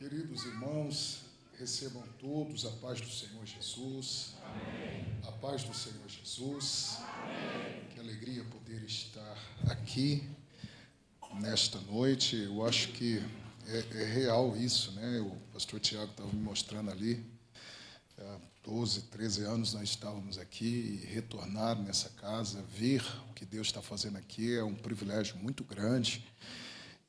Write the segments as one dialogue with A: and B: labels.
A: Queridos irmãos, recebam todos a paz do Senhor Jesus. Amém. A paz do Senhor Jesus. Amém. Que alegria poder estar aqui nesta noite. Eu acho que é real isso, né? O pastor Tiago estava me mostrando ali. Há 12, 13 anos nós estávamos aqui e retornar nessa casa, ver o que Deus está fazendo aqui é um privilégio muito grande.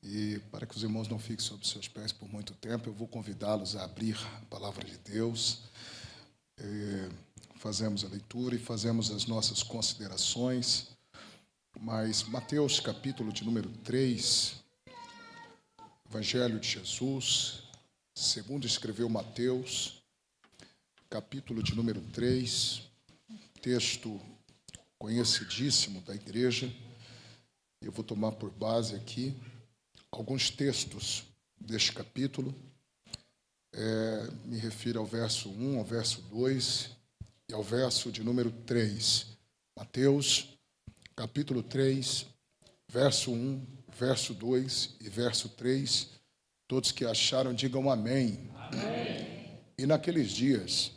A: E para que os irmãos não fiquem sobre seus pés por muito tempo, eu vou convidá-los a abrir a palavra de Deus. Fazemos a leitura e fazemos as nossas considerações. Mas Mateus, capítulo de número 3, Evangelho de Jesus, segundo escreveu Mateus, capítulo de número 3, texto conhecidíssimo da igreja. Eu vou tomar por base aqui alguns textos deste capítulo. Me refiro ao verso 1, ao verso 2 e ao verso de número 3. Mateus, capítulo 3, verso 1, verso 2 e verso 3. Todos que acharam, digam amém. Amém. E naqueles dias,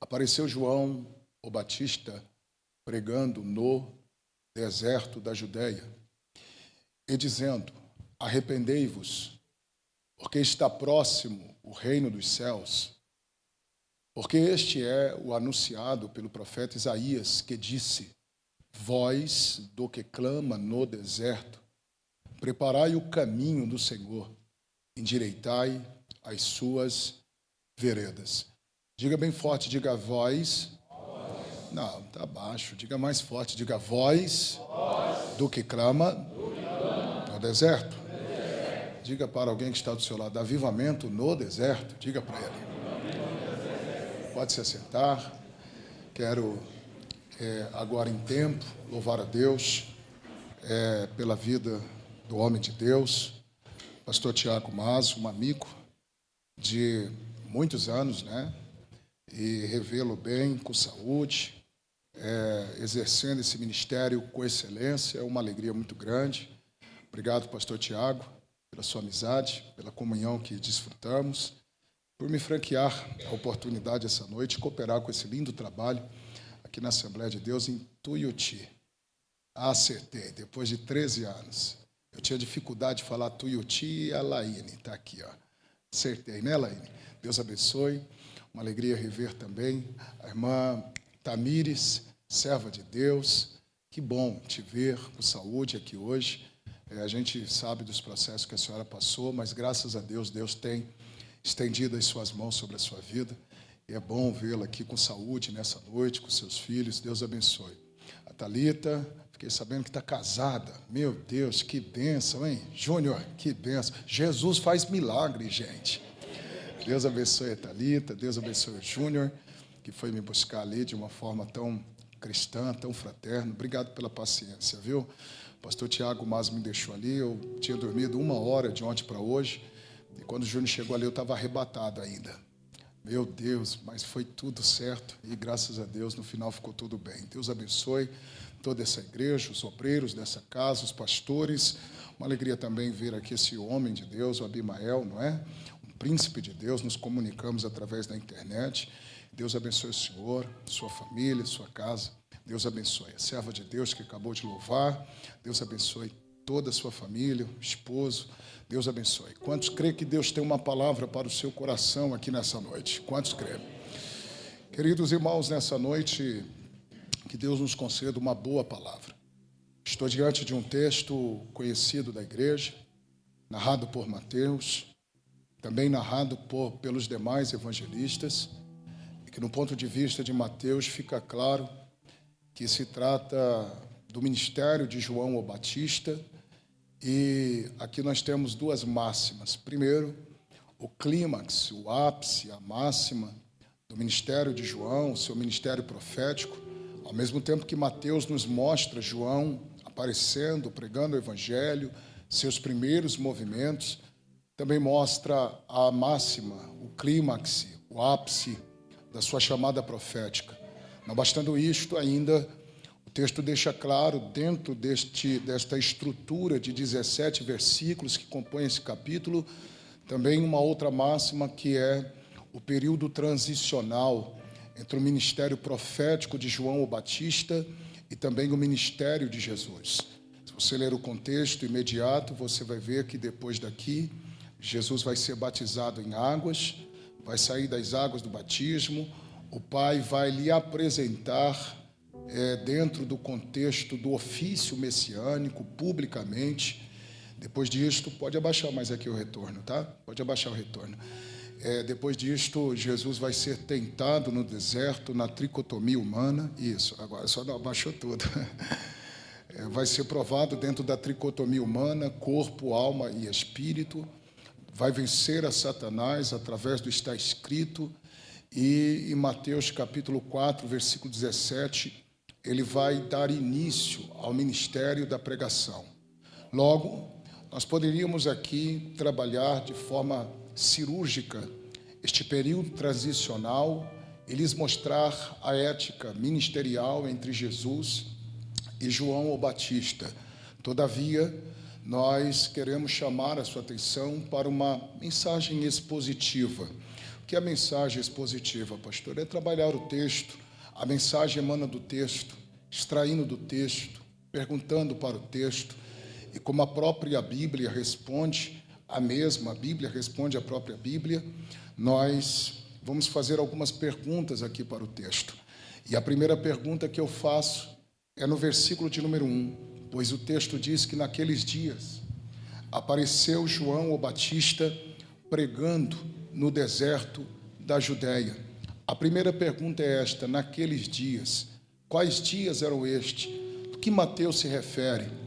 A: apareceu João, o Batista, pregando no deserto da Judeia, e dizendo: arrependei-vos, porque está próximo o reino dos céus. Porque este é o anunciado pelo profeta Isaías, que disse: voz do que clama no deserto, preparai o caminho do Senhor, endireitai as suas veredas. Diga bem forte, diga voz. Não, está baixo. Diga mais forte, diga voz do que clama no deserto. Diga para alguém que está do seu lado: avivamento no deserto. Diga para ele. Pode se assentar. Quero agora em tempo louvar a Deus pela vida do homem de Deus, pastor Tiago Mazo, um amigo de muitos anos, né? E revê-lo bem, com saúde, exercendo esse ministério com excelência. É uma alegria muito grande. Obrigado, pastor Tiago, pela sua amizade, pela comunhão que desfrutamos, por me franquear a oportunidade essa noite de cooperar com esse lindo trabalho aqui na Assembleia de Deus em Tuiuti. Acertei, depois de 13 anos. Eu tinha dificuldade de falar Tuiuti e a Laine está aqui, ó. Acertei, né, Laine? Deus abençoe. Uma alegria rever também a irmã Tamires, serva de Deus. Que bom te ver com saúde aqui hoje. A gente sabe dos processos que a senhora passou, mas graças a Deus, Deus tem estendido as suas mãos sobre a sua vida. E é bom vê-la aqui com saúde nessa noite, com seus filhos. Deus abençoe. A Thalita, fiquei sabendo que está casada. Meu Deus, que bênção, hein? Júnior, que bênção. Jesus faz milagre, gente. Deus abençoe a Thalita, Deus abençoe o Júnior, que foi me buscar ali de uma forma tão cristã, tão fraterna. Obrigado pela paciência, viu? O pastor Tiago Mazo me deixou ali, eu tinha dormido 1 hora de ontem para hoje, e quando o Júnior chegou ali eu estava arrebatado ainda. Meu Deus, mas foi tudo certo, e graças a Deus no final ficou tudo bem. Deus abençoe toda essa igreja, os obreiros dessa casa, os pastores. Uma alegria também ver aqui esse homem de Deus, o Abimael, não é? Um príncipe de Deus, nos comunicamos através da internet. Deus abençoe o senhor, sua família, sua casa. Deus abençoe a serva de Deus que acabou de louvar. Deus abençoe toda a sua família, o esposo. Deus abençoe. Quantos creem que Deus tem uma palavra para o seu coração aqui nessa noite? Quantos creem? Queridos irmãos, nessa noite, que Deus nos conceda uma boa palavra. Estou diante de um texto conhecido da igreja, narrado por Mateus, também narrado pelos demais evangelistas, e que no ponto de vista de Mateus fica claro que se trata do ministério de João o Batista, e aqui nós temos duas máximas. Primeiro, o clímax, o ápice, a máxima do ministério de João, o seu ministério profético, ao mesmo tempo que Mateus nos mostra João aparecendo, pregando o evangelho, seus primeiros movimentos, também mostra a máxima, o clímax, o ápice da sua chamada profética. Não bastando isto, ainda o texto deixa claro, dentro desta estrutura de 17 versículos que compõem esse capítulo, Também uma outra máxima que é o período transicional entre o ministério profético de João o Batista e também o ministério de Jesus. Se você ler o contexto imediato, você vai ver que depois daqui, Jesus vai ser batizado em águas, vai sair das águas do batismo, o Pai vai lhe apresentar dentro do contexto do ofício messiânico, publicamente. Depois disto, pode abaixar mais aqui o retorno, tá? Pode abaixar o retorno. Depois disto, Jesus vai ser tentado no deserto, na tricotomia humana. Isso, agora só não abaixou tudo. Vai ser provado dentro da tricotomia humana, corpo, alma e espírito. Vai vencer a Satanás através do está escrito. E em Mateus capítulo 4, versículo 17, ele vai dar início ao ministério da pregação. Logo, nós poderíamos aqui trabalhar de forma cirúrgica este período transicional e lhes mostrar a ética ministerial entre Jesus e João o Batista. Todavia, nós queremos chamar a sua atenção para uma mensagem expositiva. O que é a mensagem expositiva, pastor? É trabalhar o texto, a mensagem emana do texto, extraindo do texto, perguntando para o texto, e como a própria Bíblia responde a mesma, a Bíblia responde a própria Bíblia, nós vamos fazer algumas perguntas aqui para o texto. E a primeira pergunta que eu faço é no versículo de número 1, pois o texto diz que naqueles dias apareceu João o Batista pregando no deserto da Judéia. A primeira pergunta é esta: naqueles dias, quais dias eram estes? Do que Mateus se refere?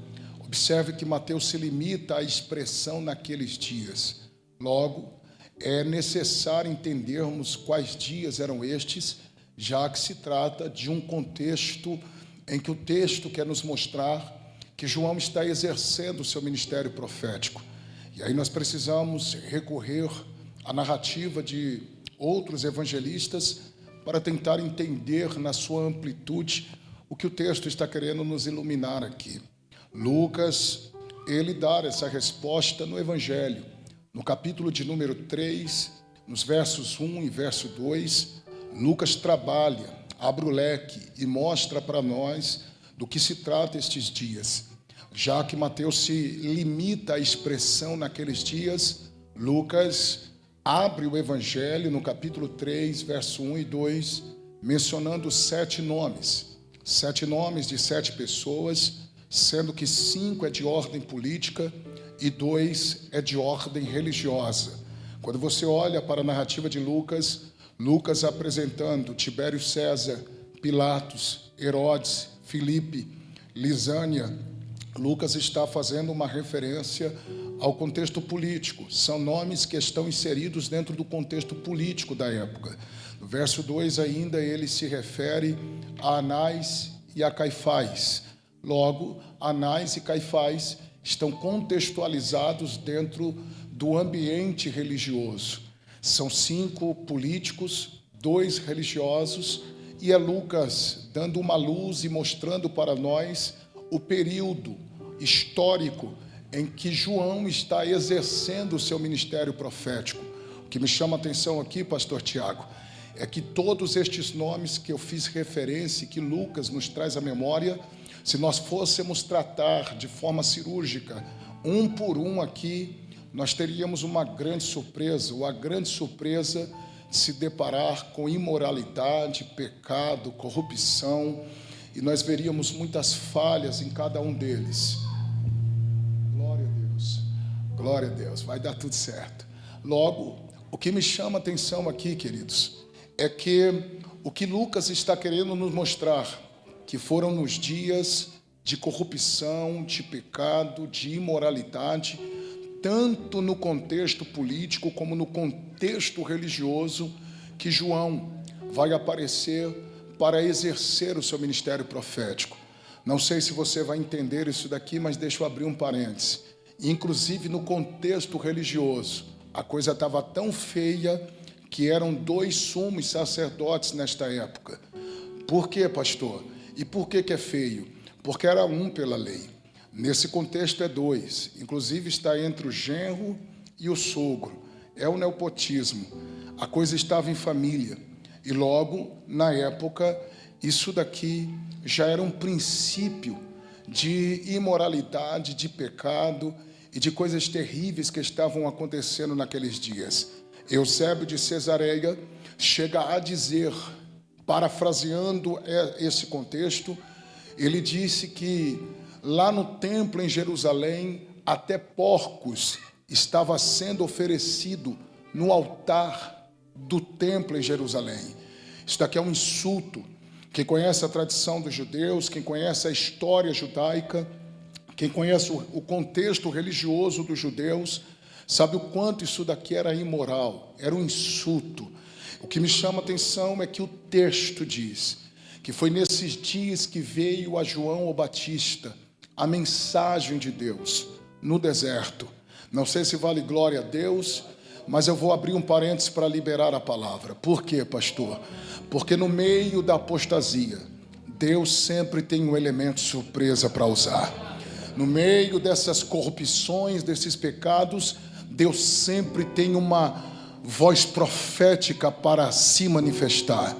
A: Observe que Mateus se limita à expressão naqueles dias. Logo, é necessário entendermos quais dias eram estes, já que se trata de um contexto em que o texto quer nos mostrar que João está exercendo o seu ministério profético. E aí nós precisamos recorrer à narrativa de outros evangelistas para tentar entender na sua amplitude o que o texto está querendo nos iluminar aqui. Lucas, ele dá essa resposta no Evangelho, no capítulo de número 3, nos versos 1 e verso 2, Lucas trabalha, abre o leque e mostra para nós do que se trata estes dias. Já que Mateus se limita à expressão naqueles dias, Lucas abre o Evangelho no capítulo 3, verso 1 e 2, mencionando 7 nomes de 7 pessoas, sendo que 5 é de ordem política e 2 é de ordem religiosa. Quando você olha para a narrativa de Lucas, Lucas apresentando Tibério César, Pilatos, Herodes, Filipe, Lisânia, Lucas está fazendo uma referência ao contexto político. São nomes que estão inseridos dentro do contexto político da época. No verso 2 ainda ele se refere a Anás e a Caifás. Logo, Anás e Caifás estão contextualizados dentro do ambiente religioso. São 5 políticos, 2 religiosos, e é Lucas dando uma luz e mostrando para nós o período histórico em que João está exercendo o seu ministério profético. O que me chama a atenção aqui, pastor Tiago, é que todos estes nomes que eu fiz referência, que Lucas nos traz à memória, se nós fôssemos tratar de forma cirúrgica, um por um aqui, nós teríamos uma grande surpresa, ou a grande surpresa de se deparar com imoralidade, pecado, corrupção, e nós veríamos muitas falhas em cada um deles. Glória a Deus, glória a Deus, vai dar tudo certo. Logo, o que me chama a atenção aqui, queridos, é que o que Lucas está querendo nos mostrar, que foram nos dias de corrupção, de pecado, de imoralidade, tanto no contexto político como no contexto religioso, que João vai aparecer para exercer o seu ministério profético. Não sei se você vai entender isso daqui, mas deixa eu abrir um parêntese. Inclusive no contexto religioso, a coisa estava tão feia que eram 2 sumos sacerdotes nesta época. Por quê, pastor? E por que é feio? Porque era 1 pela lei. Nesse contexto é 2. Inclusive está entre o genro e o sogro. é o nepotismo. A coisa estava em família. E logo, na época, isso daqui já era um princípio de imoralidade, de pecado e de coisas terríveis que estavam acontecendo naqueles dias. Eusébio de Cesareia chega a dizer, parafraseando esse contexto, ele disse que lá no templo em Jerusalém, até porcos estava sendo oferecido no altar do templo em Jerusalém. Isso daqui é um insulto. Quem conhece a tradição dos judeus, quem conhece a história judaica, quem conhece o contexto religioso dos judeus, sabe o quanto isso daqui era imoral, era um insulto. O que me chama a atenção é que o texto diz que foi nesses dias que veio a João o Batista a mensagem de Deus no deserto. Não sei se vale glória a Deus, mas eu vou abrir um parênteses para liberar a palavra. Por quê, pastor? Porque no meio da apostasia, Deus sempre tem um elemento surpresa para usar. No meio dessas corrupções, desses pecados, Deus sempre tem uma voz profética para se manifestar.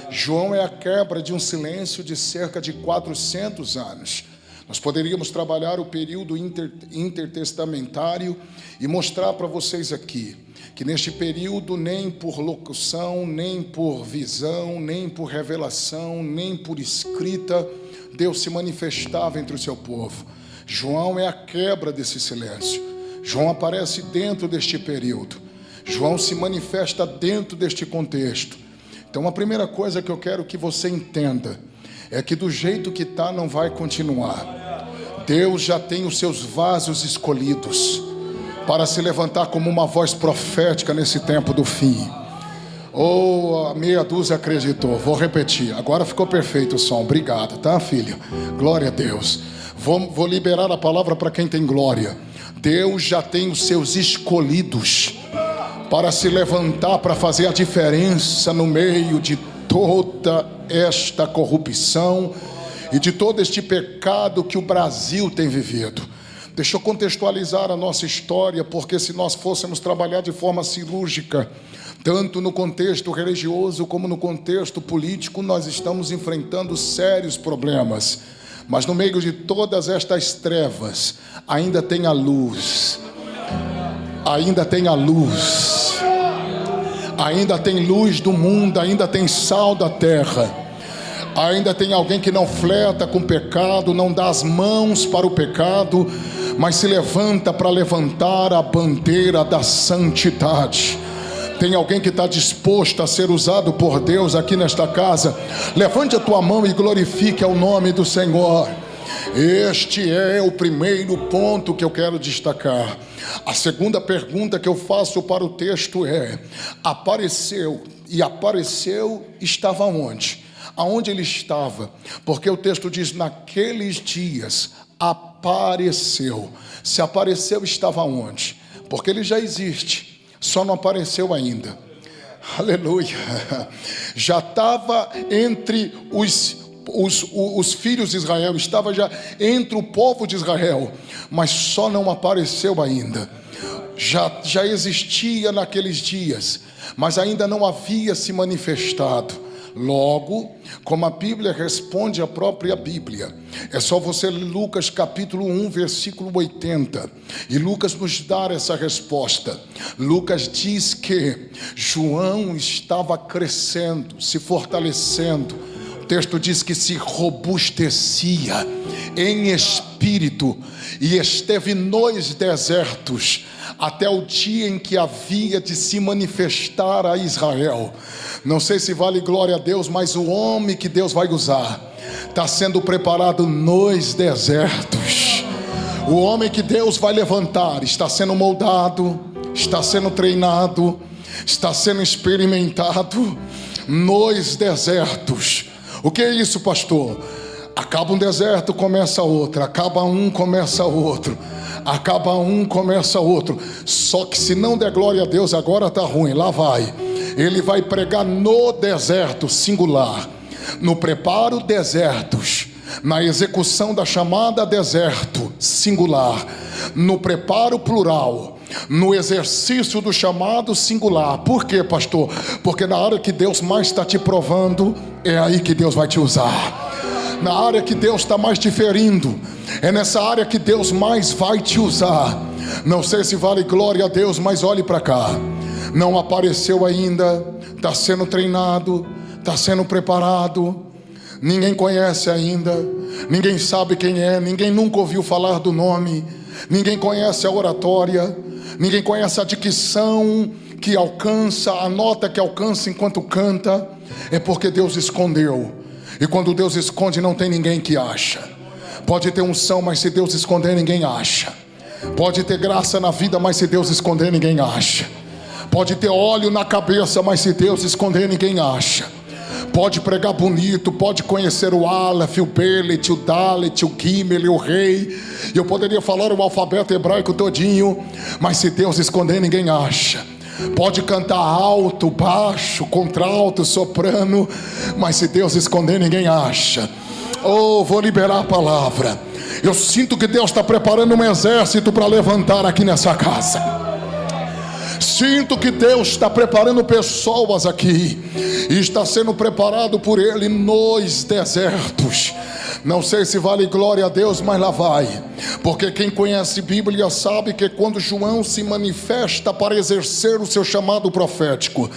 A: João é a quebra de um silêncio de cerca de 400 anos. Nós poderíamos trabalhar o período intertestamentário e mostrar para vocês aqui que neste período, nem por locução, nem por visão, nem por revelação, nem por escrita, Deus se manifestava entre o seu povo. João é a quebra desse silêncio. João aparece dentro deste período. João se manifesta dentro deste contexto. Então, a primeira coisa que eu quero que você entenda é que do jeito que está não vai continuar. Deus já tem os seus vasos escolhidos para se levantar como uma voz profética nesse tempo do fim. A meia dúzia acreditou. Vou repetir, agora ficou perfeito o som. Obrigado, tá, filho? Glória a Deus. Vou liberar a palavra para quem tem glória. Deus já tem os seus escolhidos para se levantar, para fazer a diferença no meio de toda esta corrupção e de todo este pecado que o Brasil tem vivido. Deixa eu contextualizar a nossa história, porque se nós fôssemos trabalhar de forma cirúrgica, tanto no contexto religioso como no contexto político, nós estamos enfrentando sérios problemas. Mas no meio de todas estas trevas, ainda tem a luz. Ainda tem a luz. Ainda tem luz do mundo, ainda tem sal da terra. Ainda tem alguém que não fleta com o pecado, não dá as mãos para o pecado, mas se levanta para levantar a bandeira da santidade. Tem alguém que está disposto a ser usado por Deus aqui nesta casa. Levante a tua mão e glorifique ao nome do Senhor. Este é o primeiro ponto que eu quero destacar. A segunda pergunta que eu faço para o texto é: apareceu, e apareceu estava onde? Aonde ele estava? Porque o texto diz: naqueles dias apareceu. Se apareceu, estava onde? Porque ele já existe, só não apareceu ainda. Aleluia. Já estava entre os filhos de Israel, estava já entre o povo de Israel, mas só não apareceu ainda. Já existia naqueles dias, mas ainda não havia se manifestado. Logo, como a Bíblia responde à própria Bíblia, é só você ler Lucas capítulo 1, versículo 80, e Lucas nos dá essa resposta. Lucas diz que João estava crescendo, se fortalecendo. O texto diz que se robustecia em espírito e esteve nos desertos até o dia em que havia de se manifestar a Israel. Não sei se vale glória a Deus, mas o homem que Deus vai usar está sendo preparado nos desertos. O homem que Deus vai levantar está sendo moldado, está sendo treinado, está sendo experimentado nos desertos. O que é isso, pastor? Acaba um deserto, começa outro. Acaba um, começa outro. Acaba um, começa outro. Só que se não der glória a Deus, agora está ruim, lá vai. Ele vai pregar no deserto, singular. No preparo, desertos. Na execução da chamada, deserto, singular. No preparo, plural. no exercício do chamado singular. Por quê, pastor? Porque na área que Deus mais está te provando, é aí que Deus vai te usar. Na área que Deus está mais te ferindo, é nessa área que Deus mais vai te usar. Não sei se vale glória a Deus, mas olhe para cá. Não apareceu ainda, está sendo treinado, está sendo preparado. Ninguém conhece ainda, ninguém sabe quem é, ninguém nunca ouviu falar do nome, ninguém conhece a oratória, ninguém conhece a dicção que alcança, a nota que alcança enquanto canta. É porque Deus escondeu. E quando Deus esconde, não tem ninguém que acha. Pode ter unção, mas se Deus esconder, ninguém acha. Pode ter graça na vida, mas se Deus esconder, ninguém acha. Pode ter óleo na cabeça, mas se Deus esconder, ninguém acha. Pode pregar bonito, pode conhecer o Aleph, o Belet, o Dalet, o Gimel, o Rei. Eu poderia falar o alfabeto hebraico todinho, mas se Deus esconder, ninguém acha. Pode cantar alto, baixo, contralto, soprano, mas se Deus esconder, ninguém acha. Oh, vou liberar a palavra. Eu sinto que Deus está preparando um exército para levantar aqui nessa casa. Sinto que Deus está preparando pessoas aqui, e está sendo preparado por Ele nos desertos. Não sei se vale glória a Deus, mas lá vai. Porque quem conhece Bíblia sabe que quando João se manifesta para exercer o seu chamado profético,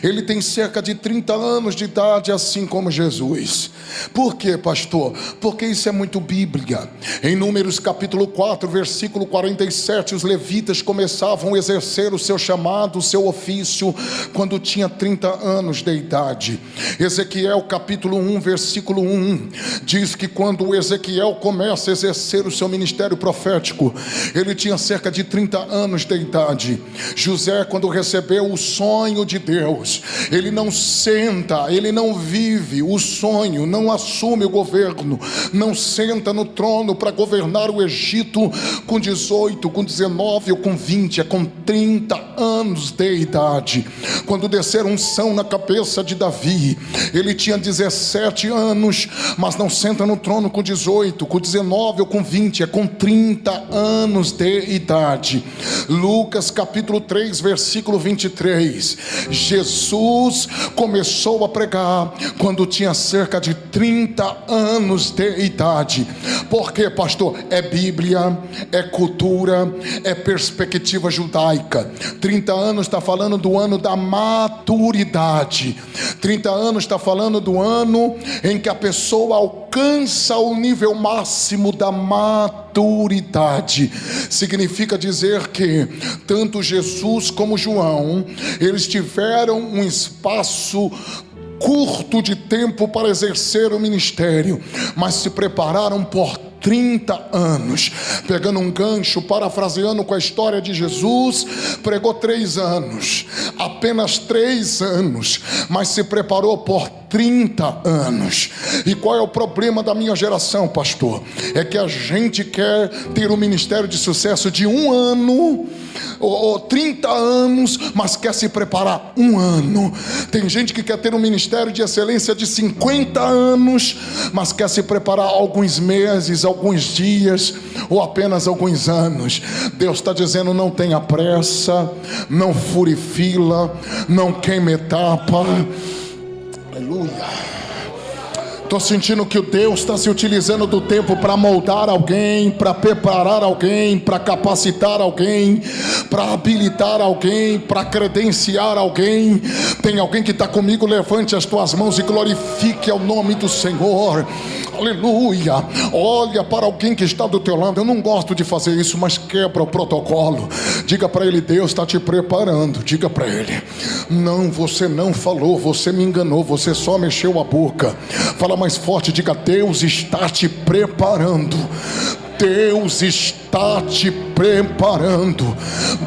A: ele tem cerca de 30 anos de idade, assim como Jesus. Por quê, pastor? Porque isso é muito Bíblia. Em Números capítulo 4, versículo 47, os levitas começavam a exercer o seu chamado, o seu ofício, quando tinha 30 anos de idade. Ezequiel capítulo 1, versículo 1, diz que quando Ezequiel começa a exercer o seu ministério profético, ele tinha cerca de 30 anos de idade. José, quando recebeu o sonho de Deus, ele não senta, ele não vive o sonho, não assume o governo, não senta no trono para governar o Egito com 18, com 19 ou com 20, é com 30 anos de idade. Quando desceram unção na cabeça de Davi, ele tinha 17 anos, mas não senta no trono com 18, com 19 ou com 20, é com 30 anos de idade. Lucas capítulo 3, versículo 23, Jesus começou a pregar quando tinha cerca de 30 anos de idade. Por quê, pastor? É Bíblia, é cultura, é perspectiva judaica. 30 anos está falando do ano da maturidade. 30 anos está falando do ano em que a pessoa alcança o nível máximo da maturidade. Significa dizer que tanto Jesus como João, eles tiveram um espaço curto de tempo para exercer o ministério, mas se prepararam por 30 anos, pegando um gancho, parafraseando com a história de Jesus, pregou 3 anos, apenas 3 anos, mas se preparou por 30 anos. E qual é o problema da minha geração, pastor? É que a gente quer ter um ministério de sucesso de 1 ano, ou 30 anos, mas quer se preparar 1 ano. Tem gente que quer ter um ministério de excelência de 50 anos, mas quer se preparar alguns meses, alguns dias, ou apenas alguns anos. Deus está dizendo: não tenha pressa, não fure fila, não queime etapa. Aleluia. Estou sentindo que o Deus está se utilizando do tempo para moldar alguém, para preparar alguém, para capacitar alguém, para habilitar alguém, para credenciar alguém. Tem alguém que está comigo? Levante as tuas mãos e glorifique ao nome do Senhor. Aleluia. Olha para alguém que está do teu lado. Eu não gosto de fazer isso, mas quebra o protocolo. Diga para ele: Deus está te preparando. Diga para ele: não, você não falou, você me enganou, você só mexeu a boca. Fala mais forte, diga: Deus está te preparando. Deus está te preparando.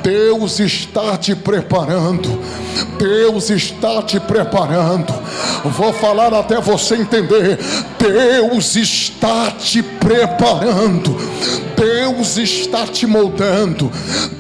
A: Deus está te preparando. Deus está te preparando. Vou falar até você entender. Deus está te preparando. Deus está te moldando.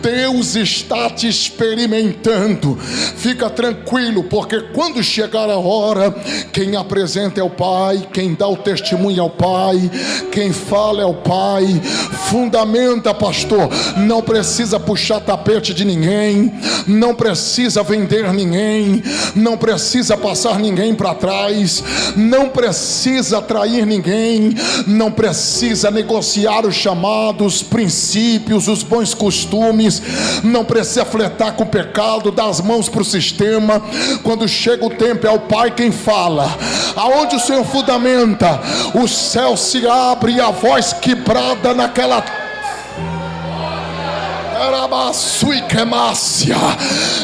A: Deus está te experimentando. Fica tranquilo, porque quando chegar a hora, quem apresenta é o Pai, quem dá o testemunho é o Pai, quem fala é o Pai. Fundamento adianta, pastor, não precisa puxar tapete de ninguém, não precisa vender ninguém, não precisa passar ninguém para trás, não precisa trair ninguém, não precisa negociar os chamados, princípios, os bons costumes, não precisa flertar com o pecado, dar as mãos para o sistema. Quando chega o tempo, é o Pai quem fala. Aonde o Senhor fundamenta, o céu se abre e a voz quebrada naquela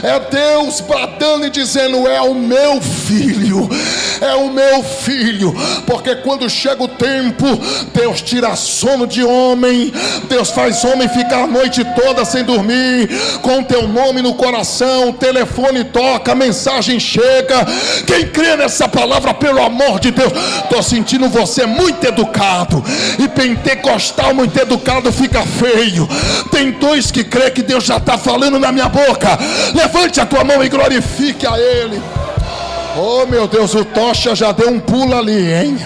A: é Deus bradando e dizendo: é o meu filho, é o meu filho. Porque quando chega o tempo, Deus tira sono de homem, Deus faz homem ficar a noite toda sem dormir, com teu nome no coração, o telefone toca, a mensagem chega. Quem crê nessa palavra, pelo amor de Deus? Estou sentindo você muito educado, e pentecostal muito educado fica feio. Tem dois que crê que Deus já está falando na minha boca. Levante a tua mão e glorifique a Ele. Oh meu Deus, o Tocha já deu um pulo ali, hein?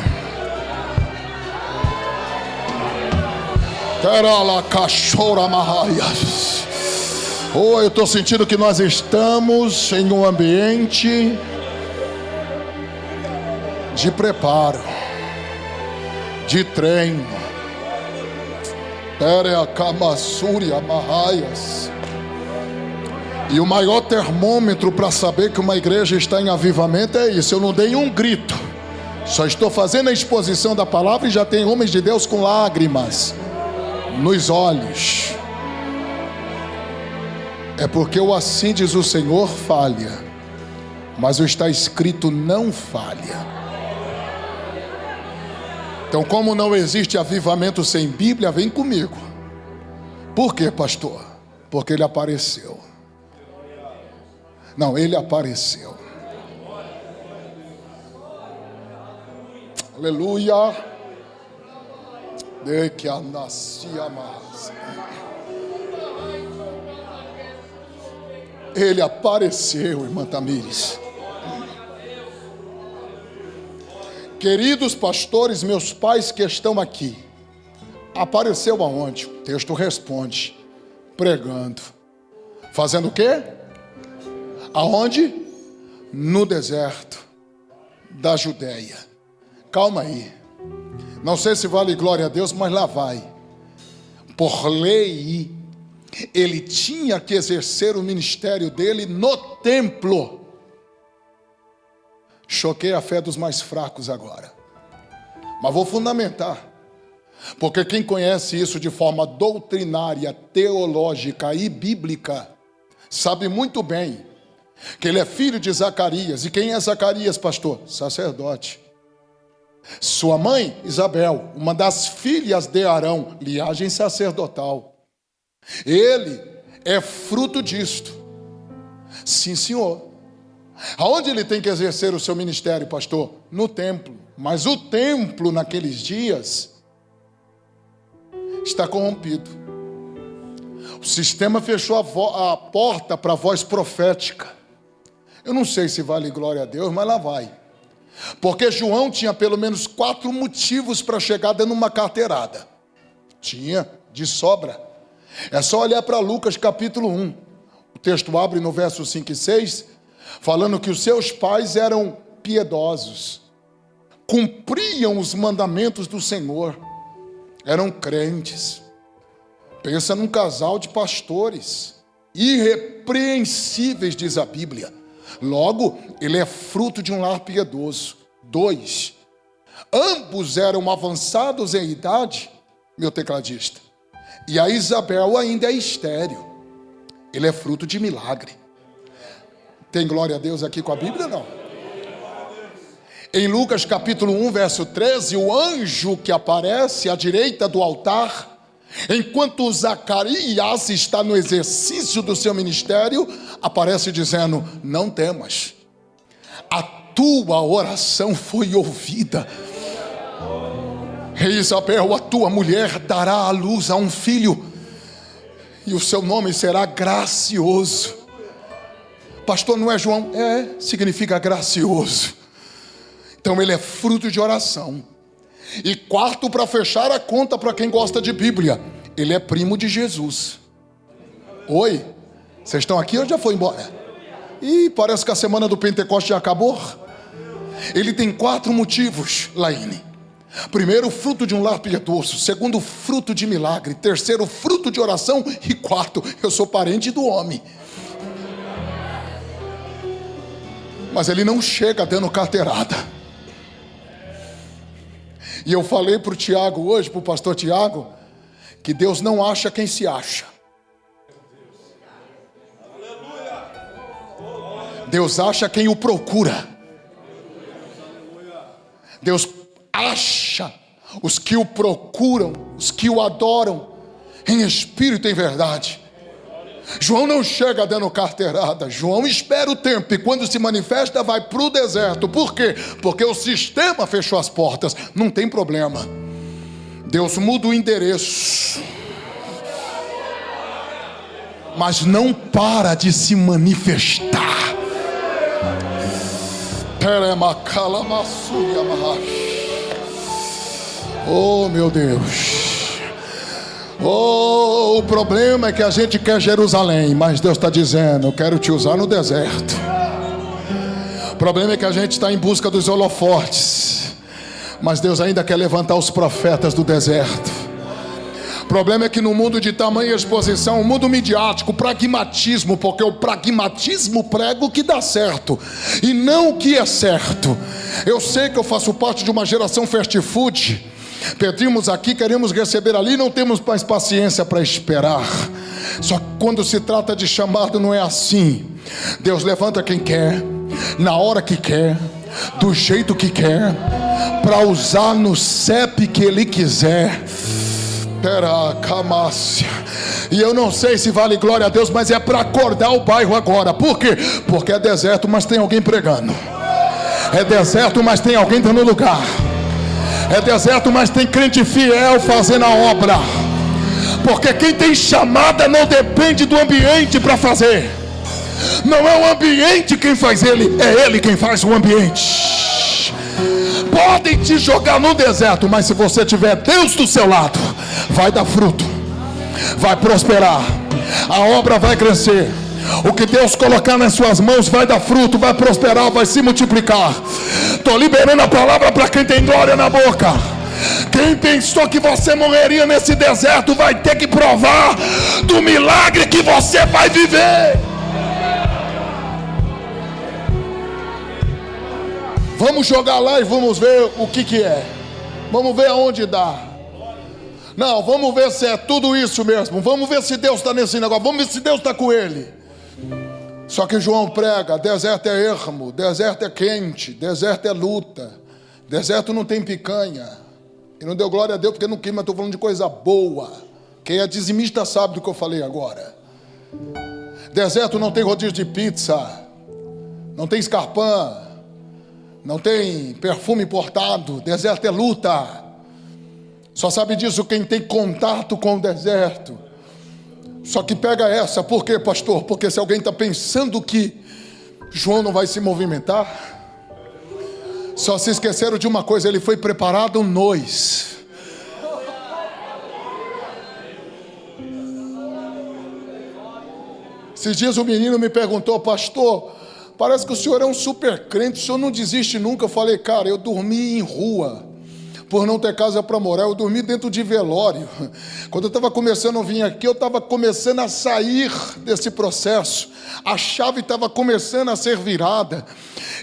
A: Oh, eu estou sentindo que nós estamos em um ambiente de preparo, de treino. E o maior termômetro para saber que uma igreja está em avivamento é isso. Eu não dei um grito, só estou fazendo a exposição da palavra e já tem homens de Deus com lágrimas nos olhos. É porque o assim diz o Senhor falha, mas o está escrito não falha. Então, como não existe avivamento sem Bíblia, vem comigo. Por quê, pastor? Porque ele apareceu. Não, ele apareceu. Aleluia. De que a nascia mais. Ele apareceu, irmã Tamires. Queridos pastores, meus pais que estão aqui, apareceu aonde? O texto responde: pregando. Fazendo o quê? Aonde? No deserto da Judéia. Calma aí. Não sei se vale glória a Deus, mas lá vai. Por lei, ele tinha que exercer o ministério dele no templo. Choquei a fé dos mais fracos agora, mas vou fundamentar, porque quem conhece isso de forma doutrinária, teológica e bíblica, sabe muito bem que ele é filho de Zacarias. E quem é Zacarias, pastor? Sacerdote. Sua mãe, Isabel, uma das filhas de Arão, linhagem sacerdotal. Ele é fruto disto. Sim, senhor. Aonde ele tem que exercer o seu ministério, pastor? No templo. Mas o templo naqueles dias está corrompido. O sistema fechou a porta para a voz profética. Eu não sei se vale glória a Deus, mas lá vai. Porque João tinha pelo menos 4 motivos para chegar dando uma carteirada. Tinha, de sobra. É só olhar para Lucas capítulo 1. O texto abre no verso 5 e 6... falando que os seus pais eram piedosos, cumpriam os mandamentos do Senhor, eram crentes. Pensa num casal de pastores, irrepreensíveis, diz a Bíblia. Logo, ele é fruto de um lar piedoso. 2, ambos eram avançados em idade, meu tecladista, e a Isabel ainda é estéril. Ele é fruto de milagre. Tem glória a Deus aqui com a Bíblia, não? Em Lucas capítulo 1, verso 13, o anjo que aparece à direita do altar, enquanto Zacarias está no exercício do seu ministério, aparece dizendo: não temas, a tua oração foi ouvida. Isabel, a tua mulher dará à luz a um filho, e o seu nome será gracioso. Pastor, não é João? Significa gracioso. Então ele é fruto de oração. E quarto, para fechar a conta para quem gosta de Bíblia, Ele é primo de Jesus. Oi? Vocês estão aqui ou já foi embora? Ih, parece que a semana do Pentecoste já acabou. Ele tem 4 motivos, Laine. Primeiro, fruto de um lar piedoso. Segundo, fruto de milagre. Terceiro, fruto de oração. E quarto, eu sou parente do homem. Mas ele não chega dando carteirada. E eu falei para o Tiago hoje, para o pastor Tiago, que Deus não acha quem se acha. Deus acha quem o procura. Deus acha os que o procuram, os que o adoram em espírito e em verdade. João não chega dando carteirada. João espera o tempo e quando se manifesta vai para o deserto. Por quê? Porque o sistema fechou as portas. Não tem problema. Deus muda o endereço, mas não para de se manifestar. Oh, meu Deus. Oh, o problema é que a gente quer Jerusalém, mas Deus está dizendo: eu quero te usar no deserto. O problema é que a gente está em busca dos holofotes, mas Deus ainda quer levantar os profetas do deserto. O problema é que no mundo de tamanha exposição, o mundo midiático, o pragmatismo, porque o pragmatismo prega o que dá certo e não o que é certo. Eu sei que eu faço parte de uma geração fast food. Pedimos aqui, queremos receber ali, não temos mais paciência para esperar. Só que quando se trata de chamado não é assim. Deus levanta quem quer, na hora que quer, do jeito que quer, para usar no CEP que Ele quiser. E eu não sei se vale glória a Deus, mas é para acordar o bairro agora. Por quê? Porque é deserto, mas tem alguém pregando. É deserto, mas tem alguém dando lugar. É deserto, mas tem crente fiel fazendo a obra. Porque quem tem chamada não depende do ambiente para fazer. Não é o ambiente quem faz ele, é ele quem faz o ambiente. Podem te jogar no deserto, mas se você tiver Deus do seu lado, vai dar fruto, vai prosperar, a obra vai crescer. O que Deus colocar nas suas mãos vai dar fruto, vai prosperar, vai se multiplicar. Estou liberando a palavra para quem tem glória na boca. Quem pensou que você morreria nesse deserto vai ter que provar do milagre que você vai viver. Vamos jogar lá e vamos ver o que é. Vamos ver aonde dá. Não, vamos ver se é tudo isso mesmo. Vamos ver se Deus está nesse negócio. Vamos ver se Deus está com ele. Só que João prega: deserto é ermo, deserto é quente, deserto é luta, deserto não tem picanha. E não deu glória a Deus porque não quis, mas estou falando de coisa boa. Quem é dizimista sabe do que eu falei agora. Deserto não tem rodízio de pizza, não tem escarpão, não tem perfume importado. Deserto é luta. Só sabe disso quem tem contato com o deserto. Só que pega essa. Por quê, pastor? Porque se alguém está pensando que João não vai se movimentar, só se esqueceram de uma coisa: ele foi preparado nós. Esses dias o menino me perguntou: pastor, parece que o senhor é um super crente, o senhor não desiste nunca. Eu falei: cara, eu dormi em rua por não ter casa para morar, eu dormi dentro de velório. Quando eu estava começando a vir aqui, eu estava começando a sair desse processo. A chave estava começando a ser virada.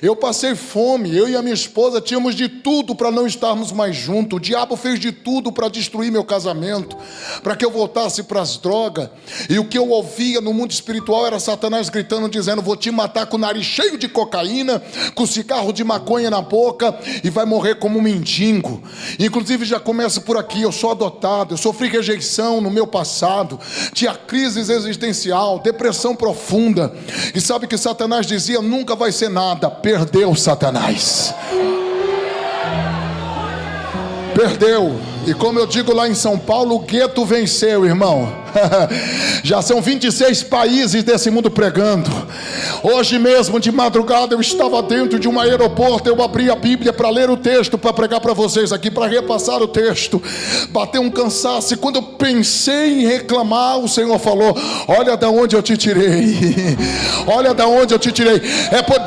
A: Eu passei fome, eu e a minha esposa tínhamos de tudo para não estarmos mais juntos. O diabo fez de tudo para destruir meu casamento, para que eu voltasse para as drogas. E o que eu ouvia no mundo espiritual era Satanás gritando, dizendo: vou te matar com o nariz cheio de cocaína, com cigarro de maconha na boca, e vai morrer como um mendigo. Inclusive já começa por aqui: eu sou adotado, eu sofri rejeição no meu passado, tinha crise existencial, depressão profunda. E sabe que Satanás dizia: nunca vai ser nada. Perdeu, Satanás. Perdeu. E como eu digo lá em São Paulo, o gueto venceu, irmão. Já são 26 países desse mundo pregando. Hoje mesmo de madrugada eu estava dentro de um aeroporto, eu abri a Bíblia para ler o texto, para pregar para vocês aqui, para repassar o texto. Bateu um cansaço e quando eu pensei em reclamar, o Senhor falou: olha da onde eu te tirei. Olha da onde eu te tirei.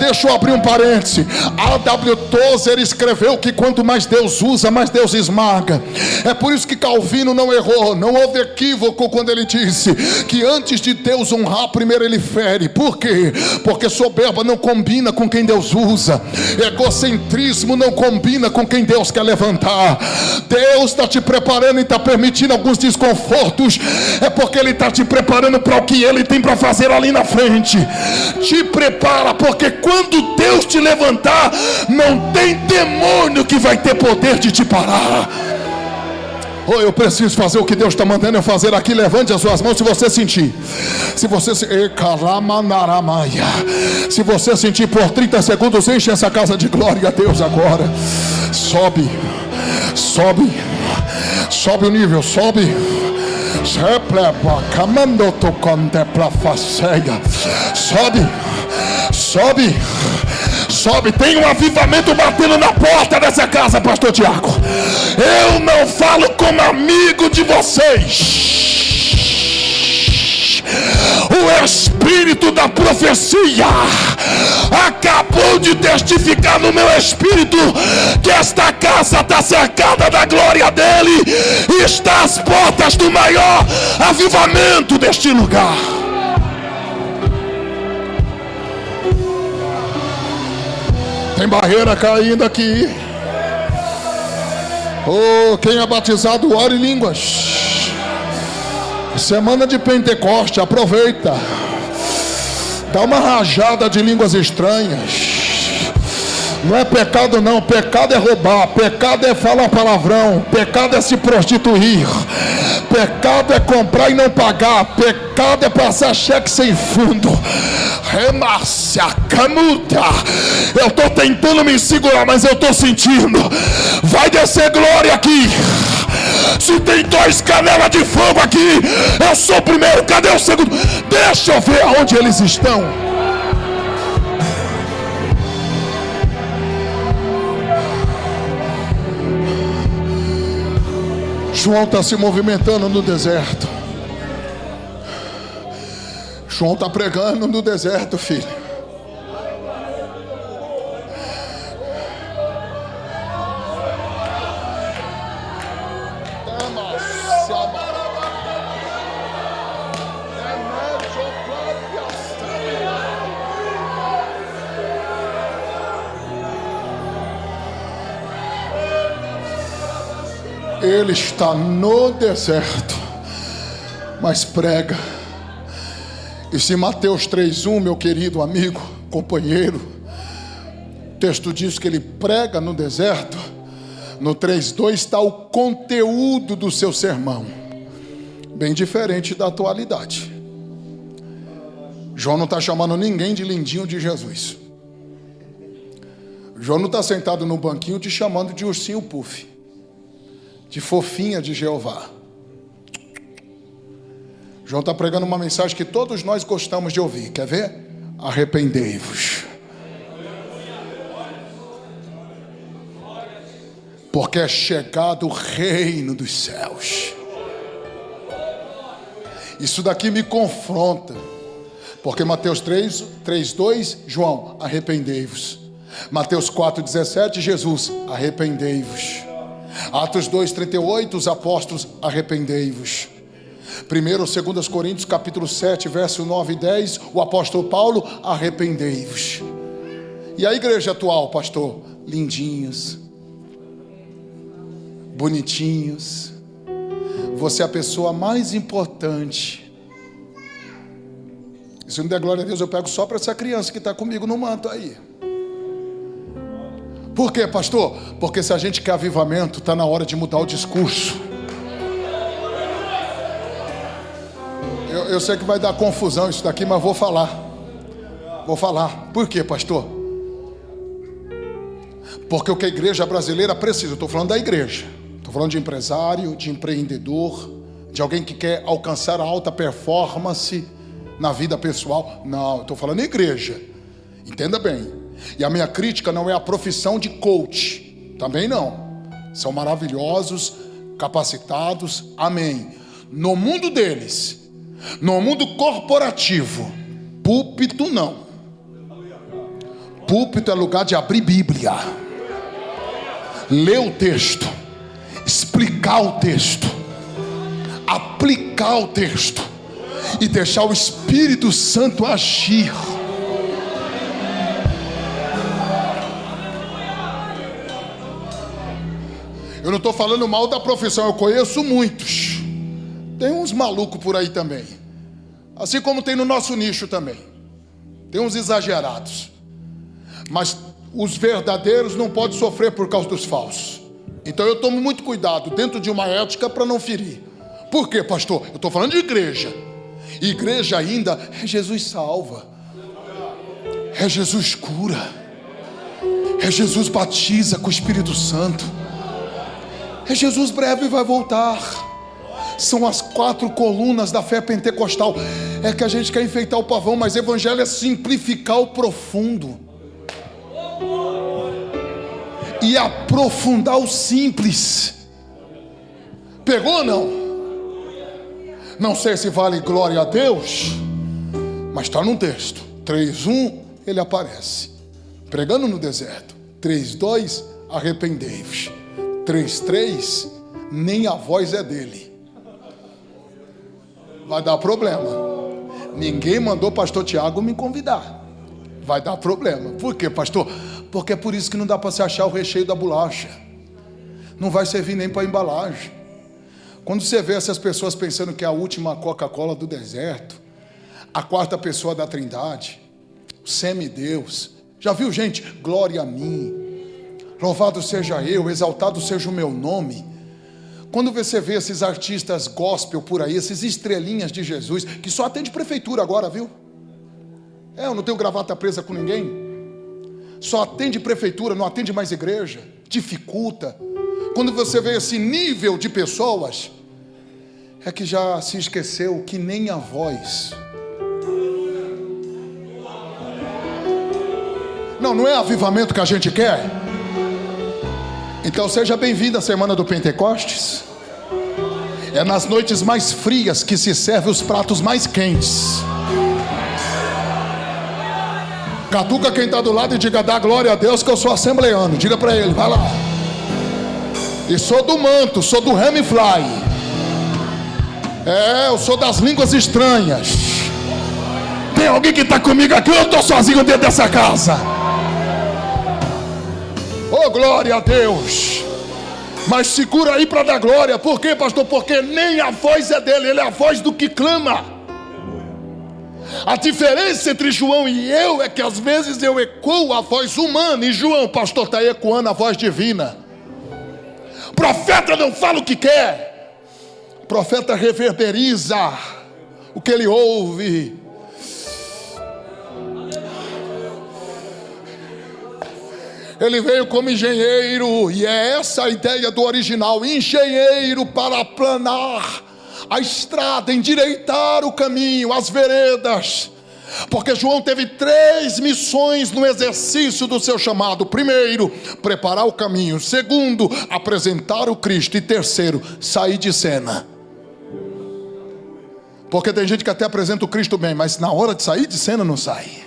A: Deixa eu abrir um parêntese. A.W. Tozer escreveu que quanto mais Deus usa, mais Deus esmaga. É por isso que Calvino não errou, não houve equívoco quando ele disse que antes de Deus honrar, primeiro ele fere. Por quê? Porque soberba não combina com quem Deus usa, egocentrismo não combina com quem Deus quer levantar. Deus está te preparando e está permitindo alguns desconfortos, é porque Ele está te preparando para o que Ele tem para fazer ali na frente. Te prepara, porque quando Deus te levantar, não tem demônio que vai ter poder de te parar. Oh, eu preciso fazer o que Deus está mandando eu fazer aqui. Levante as suas mãos se você sentir. Se você sentir por 30 segundos, enche essa casa de glória a Deus agora. Sobe, sobe, sobe o nível, sobe. Sobe, sobe, sobe. Tem um avivamento batendo na porta dessa casa, pastor Tiago. Eu não falo como amigo de vocês. O espírito da profecia acabou de testificar no meu espírito que esta casa está cercada da glória dele e está às portas do maior avivamento deste lugar. Tem barreira caindo aqui. Oh, quem é batizado, ore em línguas. Semana de Pentecoste, aproveita. Dá uma rajada de línguas estranhas. Não é pecado não, pecado é roubar, pecado é falar palavrão, pecado é se prostituir, pecado é comprar e não pagar, pecado é passar cheque sem fundo. Remarcia, camuta. Eu estou tentando me segurar, mas eu estou sentindo. Vai descer glória aqui. Se tem 2 canelas de fogo aqui, eu sou o primeiro, cadê o segundo? Deixa eu ver aonde eles estão. João está se movimentando no deserto. João está pregando no deserto, filho. Ele está no deserto, mas prega. E se Mateus 3:1, meu querido amigo, companheiro, o texto diz que ele prega no deserto, no 3:2 está o conteúdo do seu sermão, bem diferente da atualidade. João não está chamando ninguém de lindinho de Jesus. João não está sentado no banquinho te chamando de ursinho puff, de fofinha de Jeová. João está pregando uma mensagem que todos nós gostamos de ouvir. Quer ver? Arrependei-vos, porque é chegado o reino dos céus. Isso daqui me confronta, porque Mateus 3:2, João, arrependei-vos. Mateus 4:17, Jesus, arrependei-vos. Atos 2:38, os apóstolos, arrependei-vos. 1º, 2 Coríntios, capítulo 7, verso 9 e 10, o apóstolo Paulo, arrependei-vos. E a igreja atual, pastor? Lindinhos, bonitinhos. Você é a pessoa mais importante. E se não der glória a Deus, eu pego só para essa criança que está comigo no manto aí. Por quê, pastor? Porque se a gente quer avivamento, está na hora de mudar o discurso. Eu sei que vai dar confusão isso daqui, mas vou falar. Por quê, pastor? Porque o que a igreja brasileira precisa, eu estou falando da igreja, estou falando de empresário, de empreendedor, de alguém que quer alcançar a alta performance na vida pessoal. Não, eu estou falando igreja. Entenda bem. E a minha crítica não é a profissão de coach. Também não. São maravilhosos, capacitados. Amém. No mundo deles, no mundo corporativo, púlpito não. Púlpito é lugar de abrir Bíblia, ler o texto, explicar o texto, aplicar o texto e deixar o Espírito Santo agir. Eu não estou falando mal da profissão, eu conheço muitos. Tem uns malucos por aí também. Assim como tem no nosso nicho também. Tem uns exagerados. Mas os verdadeiros não podem sofrer por causa dos falsos. Então eu tomo muito cuidado dentro de uma ética para não ferir. Por quê, pastor? Eu estou falando de igreja. Igreja ainda é Jesus salva. É Jesus cura. É Jesus batiza com o Espírito Santo. É Jesus breve vai voltar. São as 4 colunas da fé pentecostal. É que a gente quer enfeitar o pavão, mas evangelho é simplificar o profundo e aprofundar o simples. Pegou ou não? Não sei se vale glória a Deus, mas está num texto. 3:1 ele aparece pregando no deserto. 3:2 arrependei-vos. 3:3 nem a voz é dele. Vai dar problema. Ninguém mandou pastor Tiago me convidar. Vai dar problema. Por quê, pastor? Porque é por isso que não dá para se achar o recheio da bolacha. Não vai servir nem para embalagem. Quando você vê essas pessoas pensando que é a última Coca-Cola do deserto, a 4ª pessoa da Trindade, o semideus. Já viu, gente? Glória a mim. Louvado seja eu, exaltado seja o meu nome. Quando você vê esses artistas gospel por aí, esses estrelinhas de Jesus, que só atende prefeitura agora, viu? Eu não tenho gravata presa com ninguém. Só atende prefeitura, não atende mais igreja. Dificulta. Quando você vê esse nível de pessoas, é que já se esqueceu que nem a voz. Não é avivamento que a gente quer? Então seja bem-vindo à semana do Pentecostes. É nas noites mais frias que se serve os pratos mais quentes. Catuca quem está do lado e diga: dá glória a Deus que eu sou assembleano. Diga para ele, vai lá. E sou do manto, sou do Hamifly. Eu sou das línguas estranhas. Tem alguém que está comigo aqui ou eu estou sozinho dentro dessa casa? Oh, glória a Deus. Mas segura aí para dar glória. Por quê, pastor? Porque nem a voz é dele, ele é a voz do que clama. A diferença entre João e eu é que às vezes eu ecoo a voz humana e João, pastor, está ecoando a voz divina. Profeta não fala o que quer. Profeta reverberiza o que ele ouve. Ele veio como engenheiro, e é essa a ideia do original: engenheiro para aplanar a estrada, endireitar o caminho, as veredas. Porque João teve 3 missões no exercício do seu chamado. Primeiro, preparar o caminho. Segundo, apresentar o Cristo. E terceiro, sair de cena. Porque tem gente que até apresenta o Cristo bem, mas na hora de sair de cena não sai.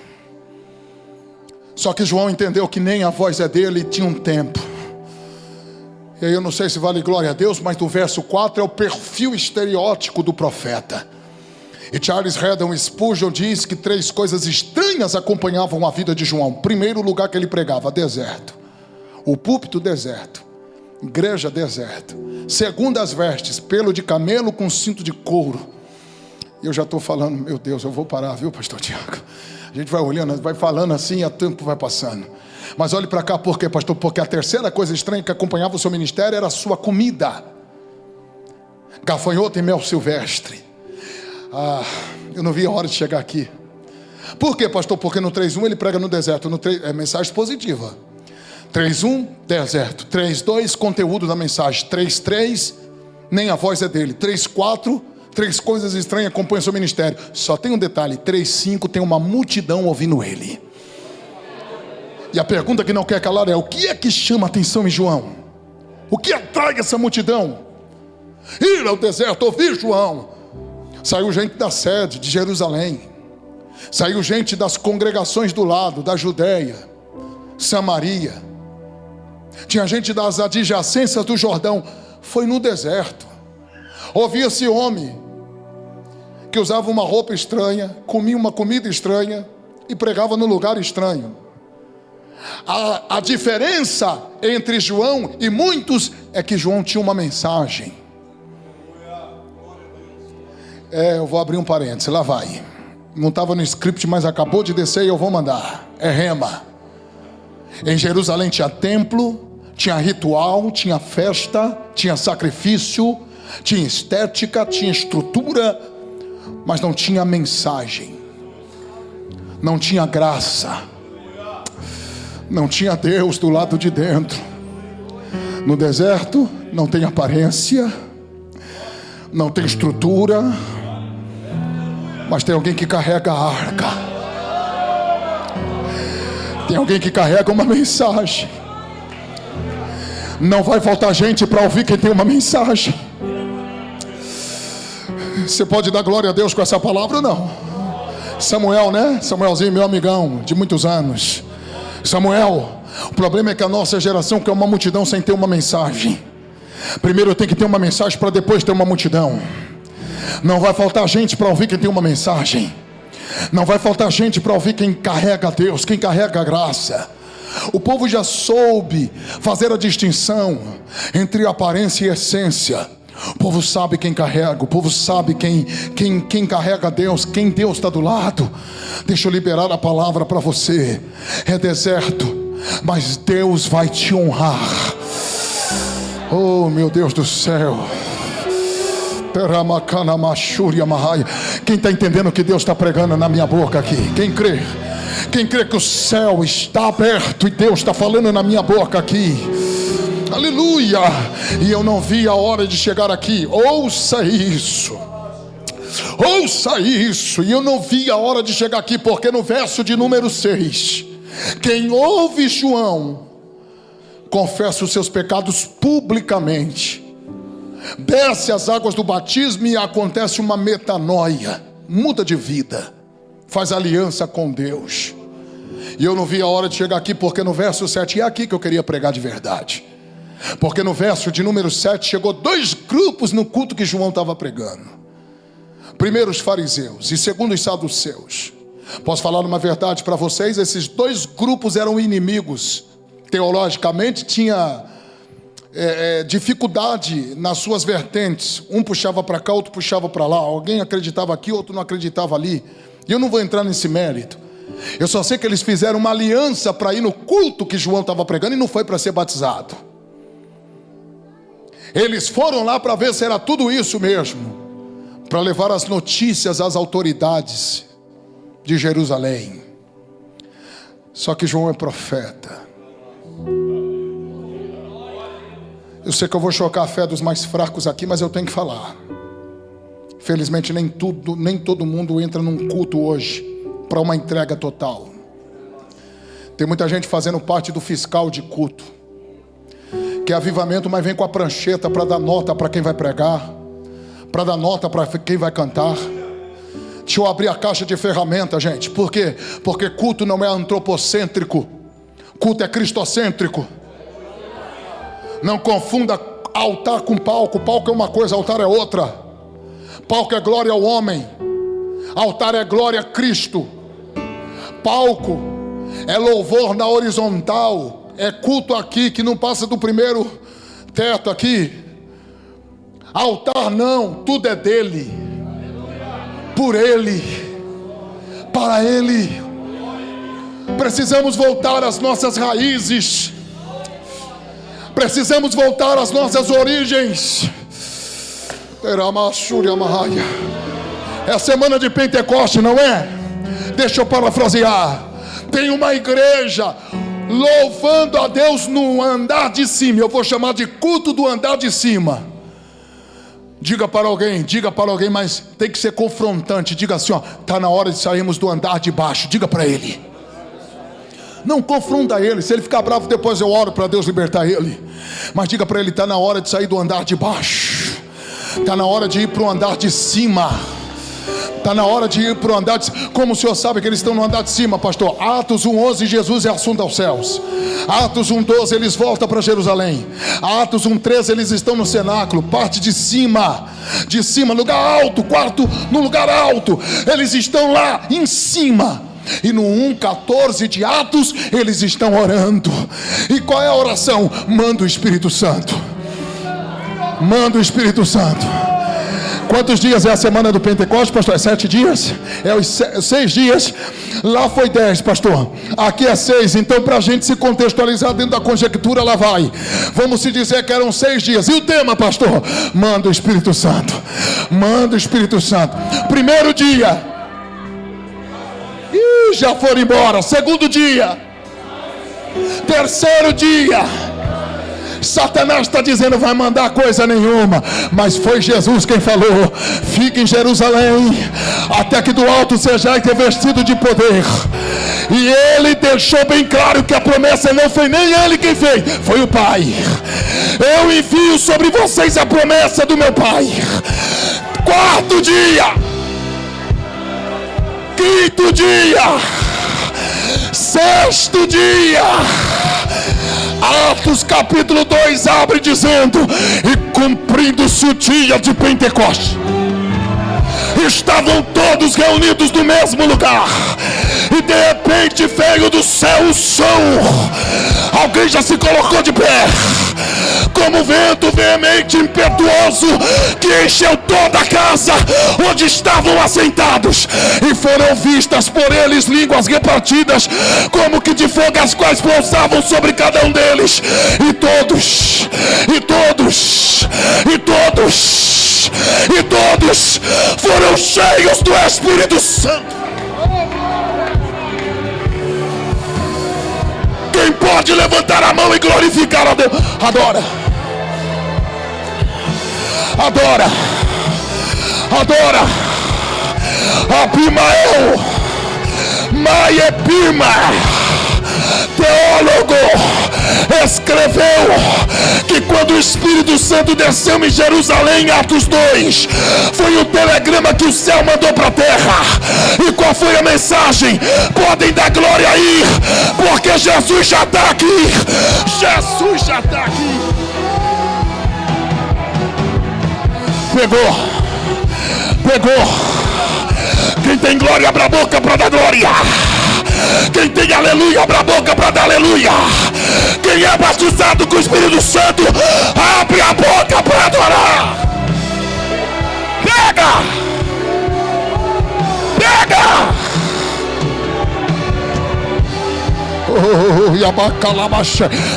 A: Só que João entendeu que nem a voz é dele, tinha um tempo. E aí eu não sei se vale glória a Deus, mas do verso 4 é o perfil estereótipo do profeta. E Charles Haddon Spurgeon diz que 3 coisas estranhas acompanhavam a vida de João. Primeiro lugar que ele pregava, deserto. O púlpito, deserto. Igreja, deserto. Segundo, as vestes, pelo de camelo com cinto de couro. E eu já estou falando, meu Deus, eu vou parar, viu, pastor Tiago? A gente vai olhando, vai falando assim e o tempo vai passando. Mas olhe para cá, por quê, pastor? Porque a terceira coisa estranha que acompanhava o seu ministério era a sua comida. Gafanhoto e mel silvestre. Eu não vi a hora de chegar aqui. Por quê, pastor? Porque no 3:1 ele prega no deserto. É mensagem positiva. 3:1, deserto. 3:2, conteúdo da mensagem. 3:3, nem a voz é dele. 3:4, 3 coisas estranhas acompanham o seu ministério. Só tem um detalhe: 3:5 tem uma multidão ouvindo ele. E a pergunta que não quer calar é: o que é que chama a atenção em João? O que atrai essa multidão? Ir ao deserto, ouvir João. Saiu gente da sede de Jerusalém, saiu gente das congregações do lado, da Judéia, Samaria, tinha gente das adjacências do Jordão. Foi no deserto. Ouvia-se homem que usava uma roupa estranha, comia uma comida estranha e pregava no lugar estranho. A diferença entre João e muitos é que João tinha uma mensagem. Eu vou abrir um parênteses, lá vai. Não estava no script, mas acabou de descer e eu vou mandar. É rema. Em Jerusalém tinha templo, tinha ritual, tinha festa, tinha sacrifício, tinha estética, tinha estrutura, mas não tinha mensagem, não tinha graça, não tinha Deus do lado de dentro. No deserto não tem aparência, não tem estrutura, mas tem alguém que carrega a arca, tem alguém que carrega uma mensagem. Não vai faltar gente para ouvir quem tem uma mensagem. Você pode dar glória a Deus com essa palavra ou não? Samuel, né? Samuelzinho, meu amigão de muitos anos. Samuel, o problema é que a nossa geração quer uma multidão sem ter uma mensagem. Primeiro tem que ter uma mensagem para depois ter uma multidão. Não vai faltar gente para ouvir quem tem uma mensagem. Não vai faltar gente para ouvir quem carrega a Deus, quem carrega a graça. O povo já soube fazer a distinção entre aparência e essência. O povo sabe quem carrega, o povo sabe quem carrega Deus, quem Deus está do lado. Deixa eu liberar a palavra para você. É deserto, mas Deus vai te honrar. Oh, meu Deus do céu. Quem está entendendo o que Deus está pregando na minha boca aqui? Quem crê? Quem crê que o céu está aberto e Deus está falando na minha boca aqui? Aleluia! E eu não vi a hora de chegar aqui. Ouça isso. Ouça isso. E eu não vi a hora de chegar aqui, porque no verso de número 6, quem ouve João confessa os seus pecados publicamente, desce as águas do batismo e acontece uma metanoia, muda de vida, faz aliança com Deus. E eu não vi a hora de chegar aqui, porque no verso 7, é aqui que eu queria pregar de verdade. Porque no verso de número 7 chegou 2 grupos no culto que João estava pregando. Primeiro os fariseus e segundo os saduceus. Posso falar uma verdade para vocês? Esses 2 grupos eram inimigos. Teologicamente tinha dificuldade nas suas vertentes. Um puxava para cá, outro puxava para lá. Alguém acreditava aqui, outro não acreditava ali. E eu não vou entrar nesse mérito. Eu só sei que eles fizeram uma aliança para ir no culto que João estava pregando e não foi para ser batizado. Eles foram lá para ver se era tudo isso mesmo, para levar as notícias às autoridades de Jerusalém. Só que João é profeta. Eu sei que eu vou chocar a fé dos mais fracos aqui, mas eu tenho que falar. Felizmente nem todo mundo entra num culto hoje para uma entrega total. Tem muita gente fazendo parte do fiscal de culto, que é avivamento, mas vem com a prancheta para dar nota para quem vai pregar, para dar nota para quem vai cantar. Deixa eu abrir a caixa de ferramentas, gente. Por quê? Porque culto não é antropocêntrico, culto é cristocêntrico. Não confunda altar com palco. Palco é uma coisa, altar é outra. Palco é glória ao homem, altar é glória a Cristo. Palco é louvor na horizontal, é culto aqui que não passa do primeiro teto aqui. Altar não, tudo é dele, por ele, para ele. Precisamos voltar às nossas raízes, precisamos voltar às nossas origens. É a semana de Pentecoste, não é? Deixa eu parafrasear. Tem uma igreja louvando a Deus no andar de cima. Eu vou chamar de culto do andar de cima. Diga para alguém, mas tem que ser confrontante. Diga assim, ó, está na hora de sairmos do andar de baixo. Diga para ele. Não confronta ele. Se ele ficar bravo, depois eu oro para Deus libertar ele. Mas diga para ele: está na hora de sair do andar de baixo, está na hora de ir para o andar de cima. Está na hora de ir para o andar de cima. Como o senhor sabe que eles estão no andar de cima, pastor? Atos 1:11, Jesus é assunto aos céus. Atos 1:12, eles voltam para Jerusalém. Atos 1:13, eles estão no cenáculo, parte de cima, lugar alto, quarto no lugar alto. Eles estão lá em cima. E no 1:14 de Atos, eles estão orando. E qual é a oração? Manda o Espírito Santo. Manda o Espírito Santo. Quantos dias é a semana do Pentecostes, pastor? É 7 dias? É os 6 dias. Lá foi 10, pastor. Aqui é 6. Então, para a gente se contextualizar dentro da conjectura, lá vai. Vamos se dizer que eram 6 dias. E o tema, pastor? Manda o Espírito Santo. Manda o Espírito Santo. Primeiro dia. Já foram embora. Segundo dia. Terceiro dia. Satanás está dizendo: vai mandar coisa nenhuma. Mas foi Jesus quem falou: fique em Jerusalém, até que do alto sejais revestido de poder. E ele deixou bem claro que a promessa não foi nem ele quem fez, foi o Pai. Eu envio sobre vocês a promessa do meu Pai. Quarto dia. Quinto dia. Sexto dia. Atos capítulo 2 abre dizendo: e cumprindo-se o dia de Pentecostes, estavam todos reunidos no mesmo lugar, e de repente veio do céu o som. Alguém já se colocou de pé, como vento veemente impetuoso, que encheu toda a casa onde estavam assentados, e foram vistas por eles línguas repartidas como que de fogo, as quais pousavam sobre cada um deles. E todos foram cheios do Espírito Santo. Quem pode levantar a mão e glorificar a Deus? Adora. Abimael Maepima, teólogo, escreveu que quando o Espírito Santo desceu em Jerusalém, Atos 2, foi um telegrama que o céu mandou para a terra. E qual foi a mensagem? Podem dar glória aí, porque Jesus já está aqui. Jesus já está aqui. Pegou. Quem tem glória, abra a boca para dar glória. Quem tem aleluia, abra a boca para dar aleluia. Quem é batizado com o Espírito Santo, abre a boca para adorar. Pega.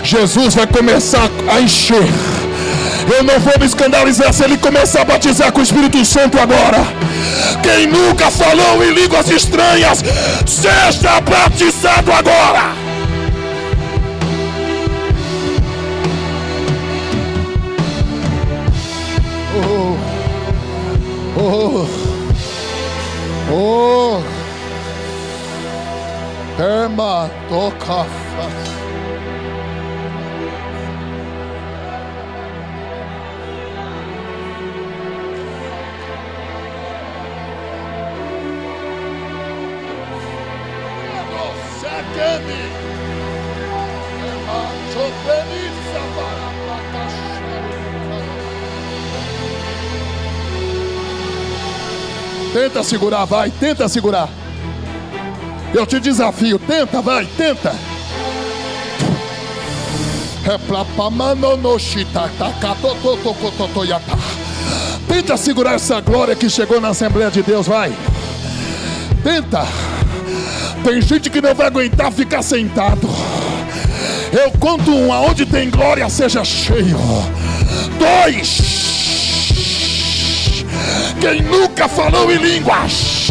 A: Jesus vai começar a encher. Eu não vou me escandalizar se ele começar a batizar com o Espírito Santo agora. Quem nunca falou em línguas estranhas, seja batizado agora. Tema toca. Tenta segurar, vai, tenta segurar. Eu te desafio, tenta, vai, tenta. Tenta segurar essa glória que chegou na Assembleia de Deus, vai. Tenta. Tem gente que não vai aguentar ficar sentado. Eu conto 1, aonde tem glória seja cheio. 2. Quem nunca falou em línguas?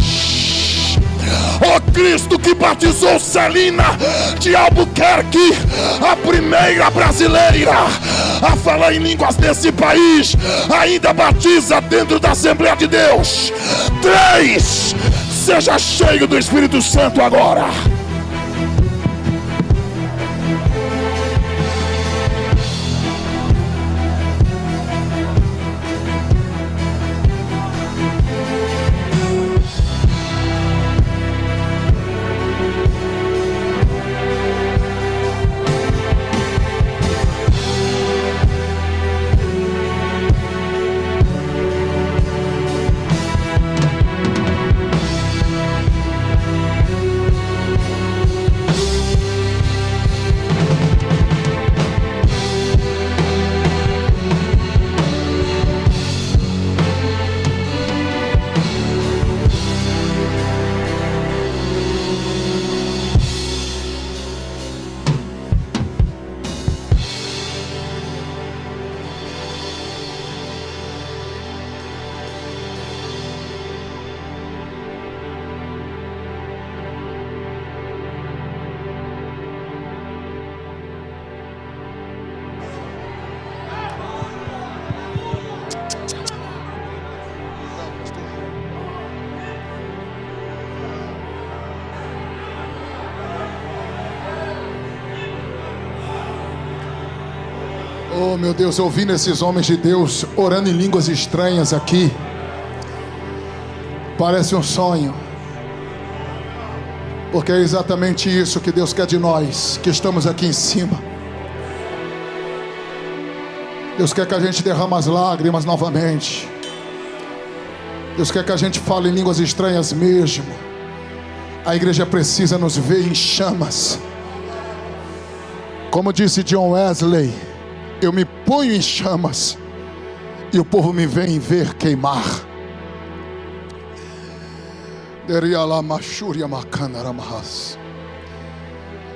A: O Cristo que batizou Celina de Albuquerque, a primeira brasileira a falar em línguas desse país, ainda batiza dentro da Assembleia de Deus. 3. Seja cheio do Espírito Santo agora. Oh, meu Deus, ouvindo esses homens de Deus orando em línguas estranhas aqui, parece um sonho, porque é exatamente isso que Deus quer de nós, que estamos aqui em cima. Deus quer que a gente derrame as lágrimas novamente. Deus quer que a gente fale em línguas estranhas mesmo. A igreja precisa nos ver em chamas. Como disse John Wesley, eu me ponho em chamas e o povo me vem ver queimar.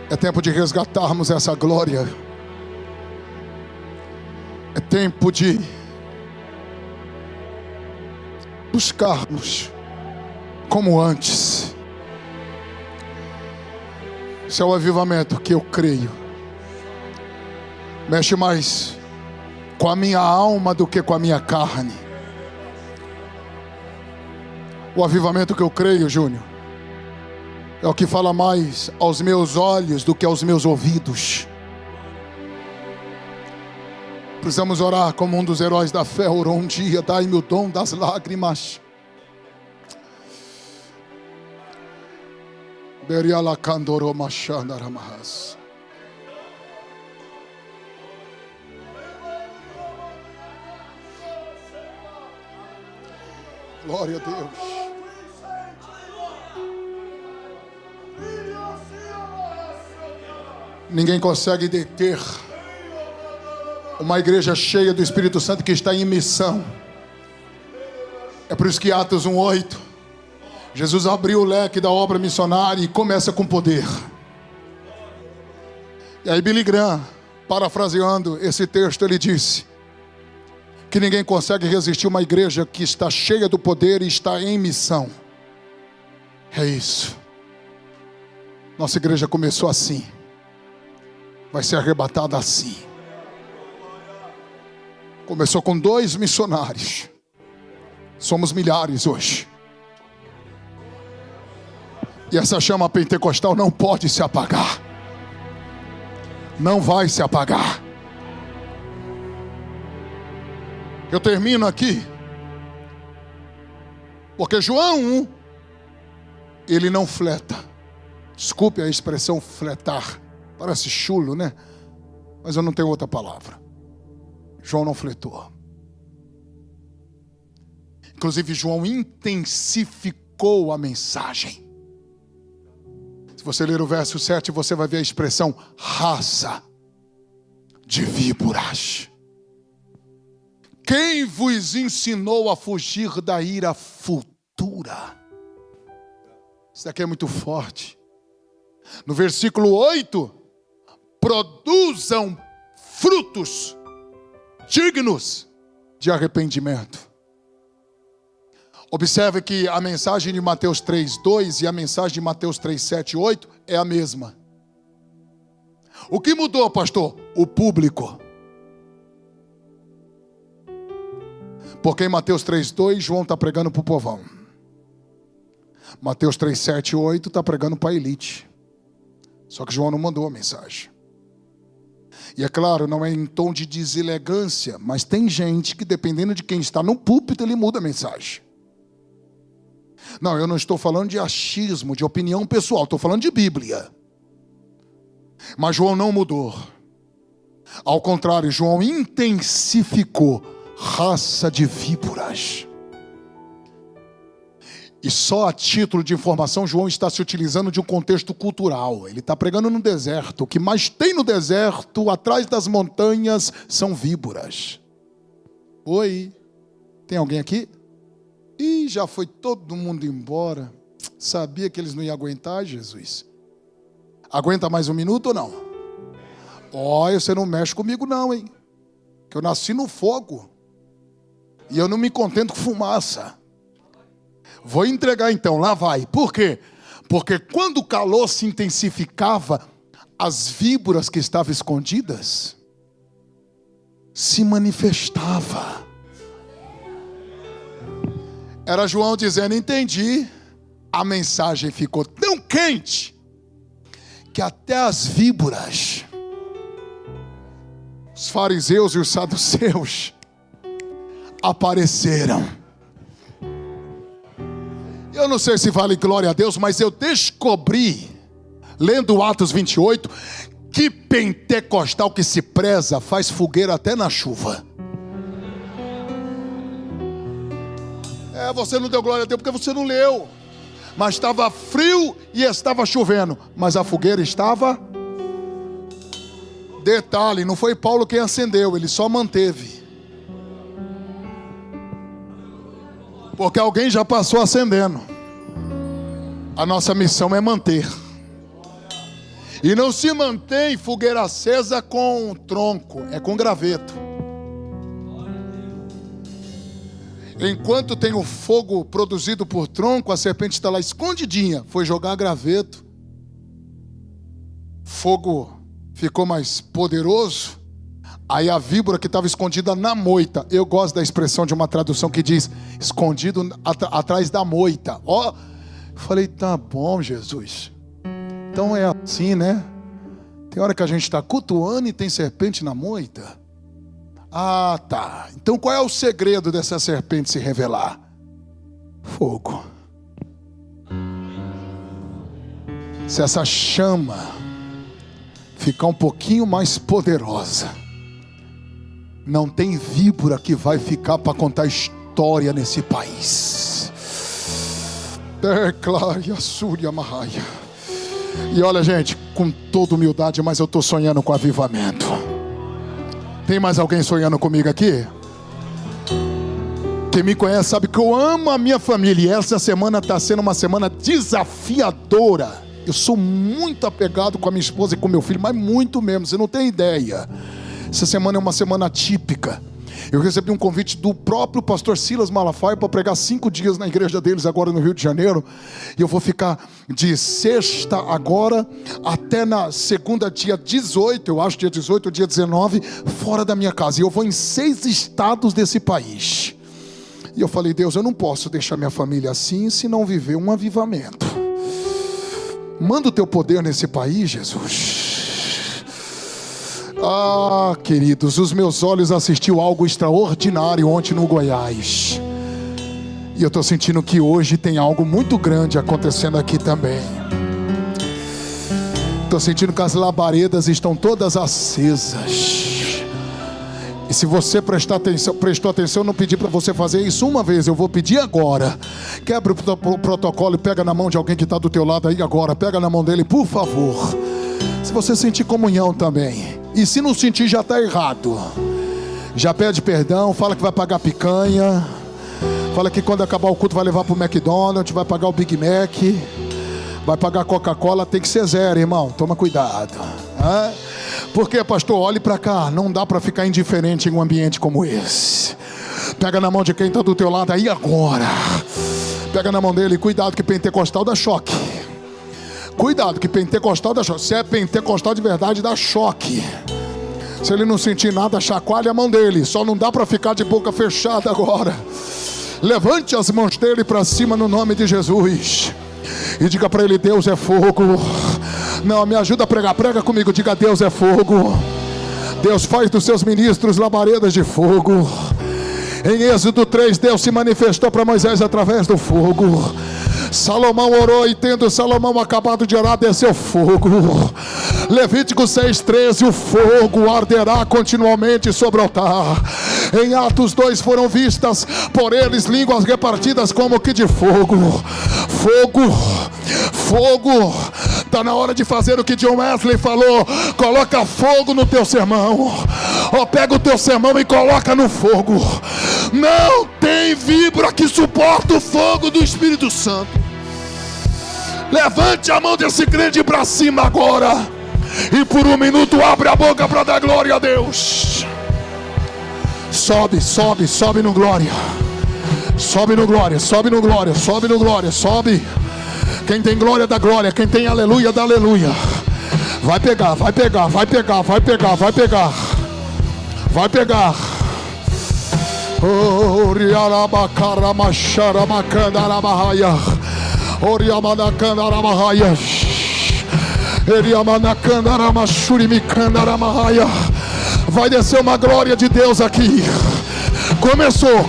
A: É tempo de resgatarmos essa glória. É tempo de buscarmos como antes. Esse é o avivamento que eu creio. Mexe mais com a minha alma do que com a minha carne. O avivamento que eu creio, Júnior, é o que fala mais aos meus olhos do que aos meus ouvidos. Precisamos orar como um dos heróis da fé orou um dia: dai-me o dom das lágrimas. Glória a Deus. Ninguém consegue deter uma igreja cheia do Espírito Santo que está em missão. É por isso que Atos 1:8, Jesus abriu o leque da obra missionária e começa com poder. E aí Billy Graham, parafraseando esse texto, ele disse que ninguém consegue resistir uma igreja que está cheia do poder e está em missão. É isso. Nossa igreja começou assim, vai ser arrebatada assim. Começou com 2 missionários. Somos milhares hoje. E essa chama pentecostal não pode se apagar. Não vai se apagar. Eu termino aqui, porque João 1, ele não fleta. Desculpe a expressão fletar. Parece chulo, né? Mas eu não tenho outra palavra. João não fletou. Inclusive, João intensificou a mensagem. Se você ler o verso 7, você vai ver a expressão raça de víboras. Quem vos ensinou a fugir da ira futura? Isso daqui é muito forte. No versículo 8, produzam frutos dignos de arrependimento. Observe que a mensagem de Mateus 3:2 e a mensagem de Mateus 3:7-8 é a mesma. O que mudou, pastor? O público. Porque em Mateus 3:2, João está pregando para o povão. Mateus 3:7-8 está pregando para a elite. Só que João não mandou a mensagem. E é claro, não é em tom de deselegância, mas tem gente que, dependendo de quem está no púlpito, ele muda a mensagem. Não, eu não estou falando de achismo, de opinião pessoal, estou falando de Bíblia. Mas João não mudou. Ao contrário, João intensificou raça de víboras. E só a título de informação, João está se utilizando de um contexto cultural. Ele está pregando no deserto. O que mais tem no deserto, atrás das montanhas, são víboras. Oi, tem alguém aqui? Ih, já foi todo mundo embora. Sabia que eles não iam aguentar, Jesus? Aguenta mais um minuto ou não? Olha, você não mexe comigo não, hein? Que eu nasci no fogo. E eu não me contento com fumaça. Vou entregar então, lá vai. Por quê? Porque quando o calor se intensificava, as víboras que estavam escondidas se manifestavam. Era João dizendo: entendi. A mensagem ficou tão quente que até as víboras
B: os fariseus e os saduceus apareceram. Eu não sei se vale glória a Deus, mas eu descobri, lendo Atos 28, que pentecostal que se preza faz fogueira até na chuva. Você não deu glória a Deus porque você não leu. Mas estava frio e estava chovendo, mas a fogueira estava. Detalhe, não foi Paulo quem acendeu, ele só manteve. Porque alguém já passou acendendo. A nossa missão é manter. E não se mantém fogueira acesa com tronco, é com graveto. Enquanto tem o fogo produzido por tronco, a serpente está lá escondidinha. Foi jogar graveto. Fogo ficou mais poderoso. Aí a víbora que estava escondida na moita. Eu gosto da expressão de uma tradução que diz escondido atrás da moita. Ó, falei, tá bom, Jesus. Então é assim, né? Tem hora que a gente está cultuando e tem serpente na moita. Ah, tá. Então qual é o segredo dessa serpente se revelar? Fogo. Se essa chama ficar um pouquinho mais poderosa, não tem víbora que vai ficar para contar história nesse país. E olha, gente, com toda humildade, mas eu estou sonhando com avivamento. Tem mais alguém sonhando comigo aqui? Quem me conhece sabe que eu amo a minha família. E essa semana está sendo uma semana desafiadora. Eu sou muito apegado com a minha esposa e com meu filho, mas muito mesmo, você não tem ideia. Essa semana é uma semana típica. Eu recebi um convite do próprio pastor Silas Malafaia para pregar 5 dias na igreja deles agora no Rio de Janeiro. E eu vou ficar de sexta agora até na segunda, dia 18, eu acho dia 18 ou dia 19, fora da minha casa. E eu vou em 6 estados desse país. E eu falei, Deus, eu não posso deixar minha família assim se não viver um avivamento. Manda o teu poder nesse país, Jesus. Ah, queridos, os meus olhos assistiram algo extraordinário ontem no Goiás. E eu estou sentindo que hoje tem algo muito grande acontecendo aqui também. Estou sentindo que as labaredas estão todas acesas. E se você prestou atenção, eu não pedi para você fazer isso uma vez, eu vou pedir agora. Quebra o protocolo e pega na mão de alguém que está do teu lado aí agora. Pega na mão dele, por favor. Se você sentir comunhão também. E se não sentir, já está errado. Já pede perdão, fala que vai pagar picanha. Fala que quando acabar o culto vai levar para o McDonald's, vai pagar o Big Mac, vai pagar Coca-Cola. Tem que ser 0, irmão, toma cuidado. Porque, pastor, olhe para cá. Não dá para ficar indiferente em um ambiente como esse. Pega na mão de quem está do teu lado aí agora. Pega na mão dele, cuidado que pentecostal dá choque. Cuidado que pentecostal dá choque. Se é pentecostal de verdade, dá choque. Se ele não sentir nada, chacoalha a mão dele. Só não dá para ficar de boca fechada agora. Levante as mãos dele para cima no nome de Jesus. E diga para ele, Deus é fogo. Não, me ajuda a pregar. Prega comigo, diga, Deus é fogo. Deus faz dos seus ministros labaredas de fogo. Em Êxodo 3, Deus se manifestou para Moisés através do fogo. Salomão orou e tendo Salomão acabado de orar, desceu fogo. Levítico 6,13, o fogo arderá continuamente sobre o altar. Em Atos 2 foram vistas por eles línguas repartidas como que de fogo. Fogo, fogo. Está na hora de fazer o que John Wesley falou. Coloca fogo no teu sermão. Pega o teu sermão e coloca no fogo. Não tem víbora que suporta o fogo do Espírito Santo. Levante a mão desse crente para cima agora. E por um minuto abre a boca para dar glória a Deus. Sobe, sobe, sobe no glória. Sobe no glória, sobe no glória, sobe no glória, sobe. Quem tem glória dá glória, quem tem aleluia dá aleluia. Vai pegar, vai pegar, vai pegar, vai pegar, vai pegar. Vai pegar. Vai descer uma glória de Deus aqui. Começou.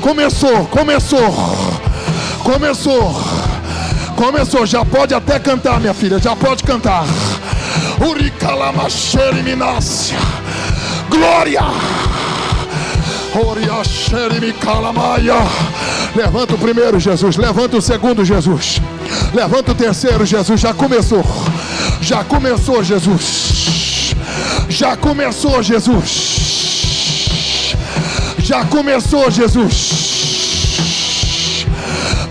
B: Já pode até cantar, minha filha. Já pode cantar. Uricalamaxeriminácia. Glória. Oriaxerimicalamaya. Levanta o primeiro, Jesus. Levanta o segundo, Jesus. Levanta o terceiro, Jesus. Já começou, Jesus. Já começou, Jesus.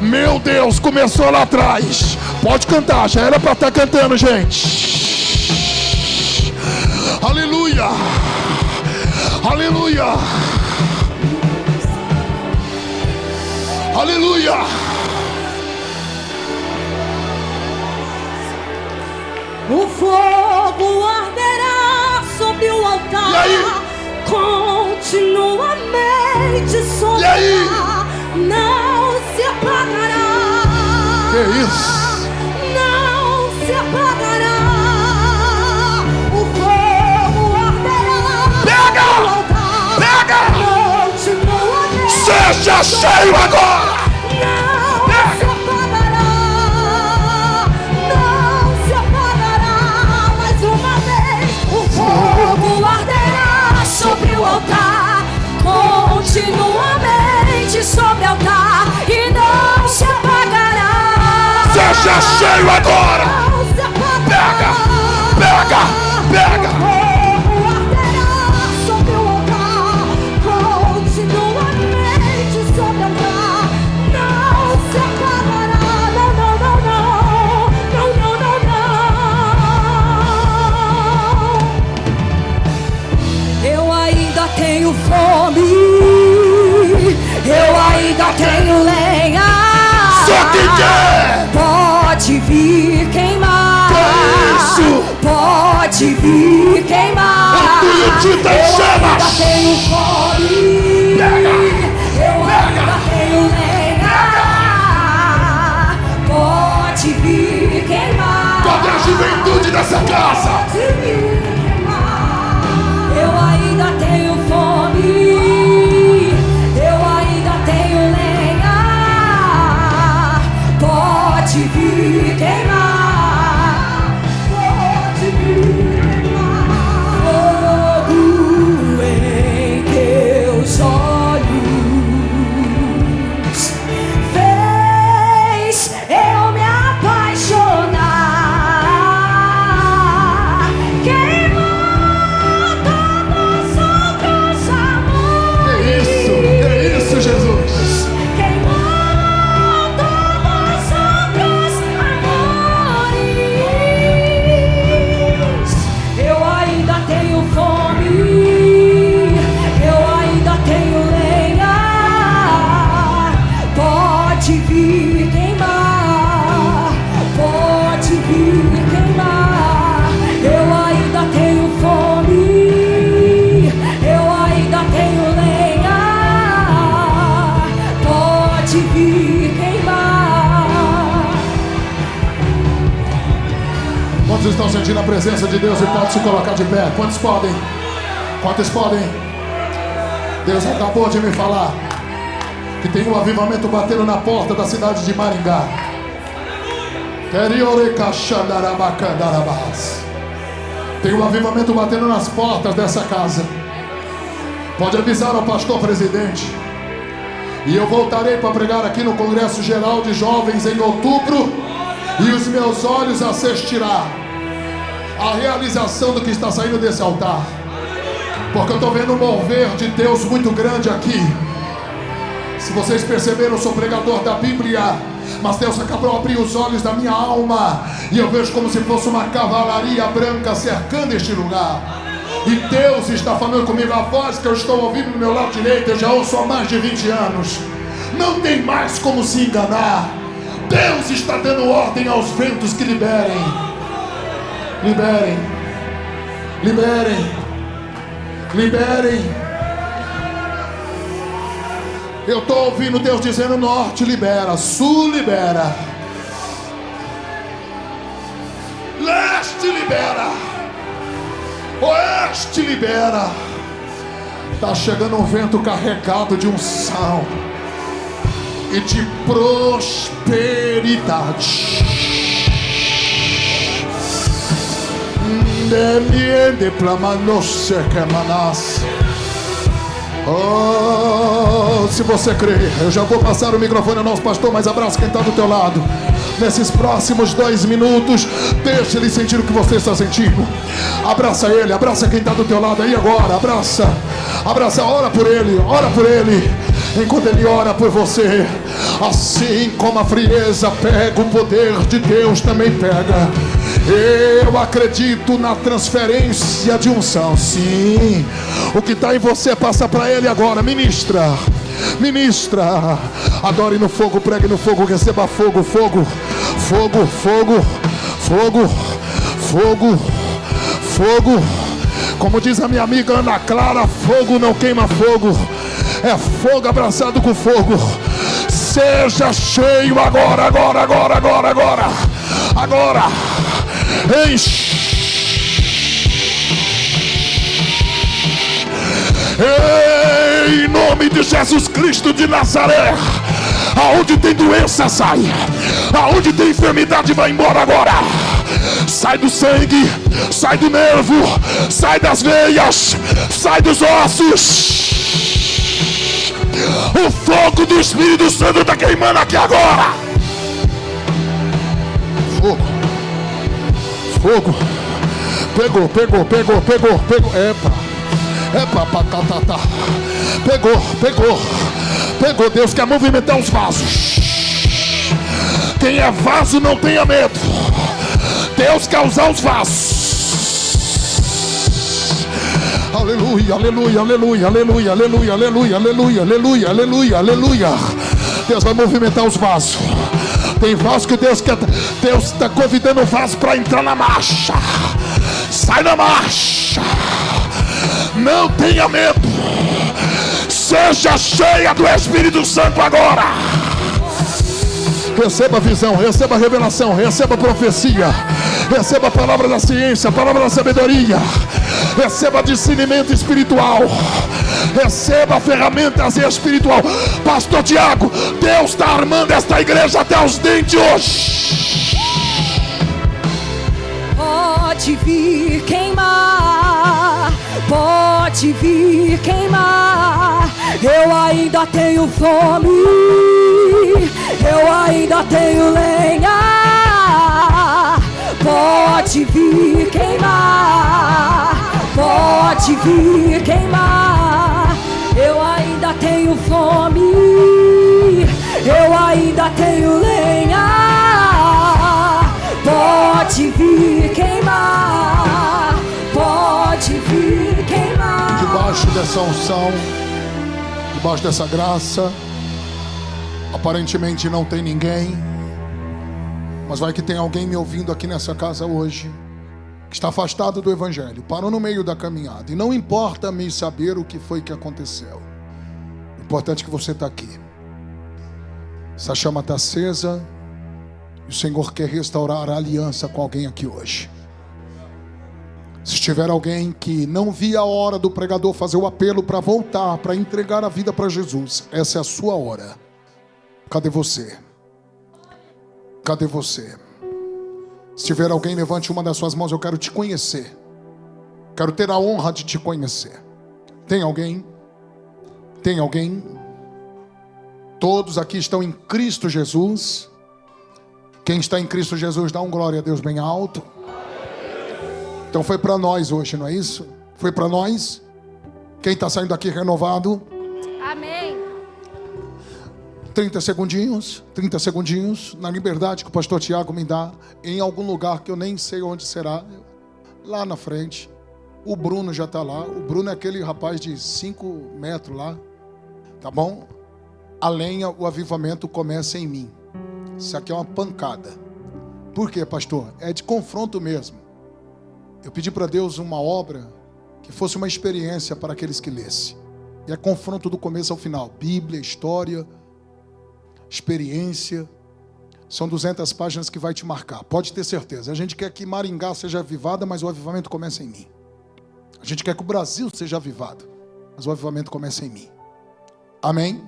B: Meu Deus, começou lá atrás. Pode cantar, já era para estar cantando, gente. Aleluia. Aleluia. Aleluia.
C: O fogo arderá sobre o altar.
B: E aí?
C: Continuamente sobrará. Não se apagará.
B: Que isso?
C: Não se apagará. O fogo arderá.
B: Pega!
C: Sobre o altar.
B: Pega!
C: Continuamente.
B: Seja cheio agora.
C: Continuamente sobre o altar e não se apagará.
B: Seja cheio agora.
C: Não se apagará.
B: Pega.
C: O fogo arderá sobre o altar. Continuamente sobre o altar. Não se apagará. Não. Eu ainda tenho fome. Eu ainda tenho lenha.
B: Só quem quer
C: pode vir queimar.
B: Que isso?
C: Pode vir queimar.
B: Eu ainda
C: tenho fome. Eu ainda tenho lenha. Pode vir queimar.
B: Cadê a juventude dessa casa?
C: Pode vir queimar. Eu ainda tenho fome. Pode vir queimar, pode vir queimar. Fogo em teus olhos fez eu me apaixonar. Queimou todos os outros amores.
B: Que isso, Jesus? Quantos estão sentindo a presença de Deus e podem se colocar de pé? Quantos podem? Quantos podem? Deus acabou de me falar que tem um avivamento batendo na porta da cidade de Maringá. Tem um avivamento batendo nas portas dessa casa. Pode avisar ao pastor presidente. E eu voltarei para pregar aqui no Congresso Geral de Jovens em outubro. E os meus olhos assistirá a realização do que está saindo desse altar. Porque eu estou vendo um mover de Deus muito grande aqui. Se vocês perceberam, eu sou pregador da Bíblia, mas Deus acabou de abrir os olhos da minha alma, e eu vejo como se fosse uma cavalaria branca cercando este lugar. E Deus está falando comigo. A voz que eu estou ouvindo no meu lado direito, eu já ouço há mais de 20 anos. Não tem mais como se enganar. Deus está dando ordem aos ventos que liberem. Liberem. Liberem. Liberem. Eu estou ouvindo Deus dizendo: norte libera, sul libera, leste libera, oeste libera. Está chegando um vento carregado de unção e de prosperidade. Oh, se você crer, eu já vou passar o microfone ao nosso pastor, mas abraça quem está do teu lado. Nesses próximos 2 minutos, deixa ele sentir o que você está sentindo. Abraça ele, abraça quem está do teu lado aí agora. Abraça, abraça, ora por ele, ora por ele. Enquanto ele ora por você, assim como a frieza pega, o poder de Deus também pega. Eu acredito na transferência de unção. Sim, o que está em você passa para ele agora. Ministra, ministra. Adore no fogo, pregue no fogo, receba fogo, fogo, fogo, fogo, fogo, fogo, fogo. Como diz a minha amiga Ana Clara, fogo não queima fogo, é fogo abraçado com fogo. Seja cheio agora, agora, agora, agora, agora, agora. Enche. Em nome de Jesus Cristo de Nazaré. Aonde tem doença, sai. Aonde tem enfermidade, vai embora agora. Sai do sangue, sai do nervo, sai das veias, sai dos ossos. O fogo do Espírito Santo está queimando aqui agora. Fogo, fogo. Pegou, pegou, pegou, pegou, pegou. Epa, epa, patatata. Pegou, pegou, pegou. Deus quer movimentar os vasos. Quem é vaso não tenha medo. Deus quer usar os vasos. Aleluia, aleluia, aleluia, aleluia, aleluia, aleluia, aleluia, aleluia, aleluia, aleluia. Deus vai movimentar os vasos. Tem vaso que Deus quer. Deus está convidando o vaso para entrar na marcha. Sai na marcha. Não tenha medo. Seja cheia do Espírito Santo agora. Receba a visão, receba a revelação, receba a profecia, receba a palavra da ciência, a palavra da sabedoria, receba discernimento espiritual, receba ferramentas espiritual. Pastor Tiago, Deus está armando esta igreja até os dentes hoje.
C: Pode vir queimar, pode vir queimar. Eu ainda tenho fome, eu ainda tenho lenha. Pode vir queimar, pode vir queimar. Eu ainda tenho fome, eu ainda tenho lenha. Pode vir queimar, pode vir queimar.
B: Debaixo dessa unção, debaixo dessa graça, aparentemente não tem ninguém, mas vai que tem alguém me ouvindo aqui nessa casa hoje, que está afastado do Evangelho, parou no meio da caminhada, e não importa me saber o que foi que aconteceu, o importante é que você está aqui. Essa chama está acesa, e o Senhor quer restaurar a aliança com alguém aqui hoje. Se tiver alguém que não via a hora do pregador fazer o apelo para voltar, para entregar a vida para Jesus, essa é a sua hora. Cadê você? Cadê você? Se tiver alguém, levante uma das suas mãos. Eu quero te conhecer. Quero ter a honra de te conhecer. Tem alguém? Tem alguém? Todos aqui estão em Cristo Jesus. Quem está em Cristo Jesus, dá um glória a Deus bem alto. Então foi para nós hoje, não é isso? Foi para nós. Quem está saindo daqui renovado?
C: Amém.
B: 30 segundinhos, na liberdade que o pastor Tiago me dá, em algum lugar que eu nem sei onde será, lá na frente. O Bruno já está lá. O Bruno é aquele rapaz de 5 metros lá, tá bom? A lenha, o avivamento começa em mim. Isso aqui é uma pancada. Por quê, pastor? É de confronto mesmo. Eu pedi para Deus uma obra que fosse uma experiência para aqueles que lessem. E é confronto do começo ao final. Bíblia, história, experiência. São 200 páginas que vai te marcar. Pode ter certeza. A gente quer que Maringá seja avivada, mas o avivamento começa em mim. A gente quer que o Brasil seja avivado. Mas o avivamento começa em mim. Amém?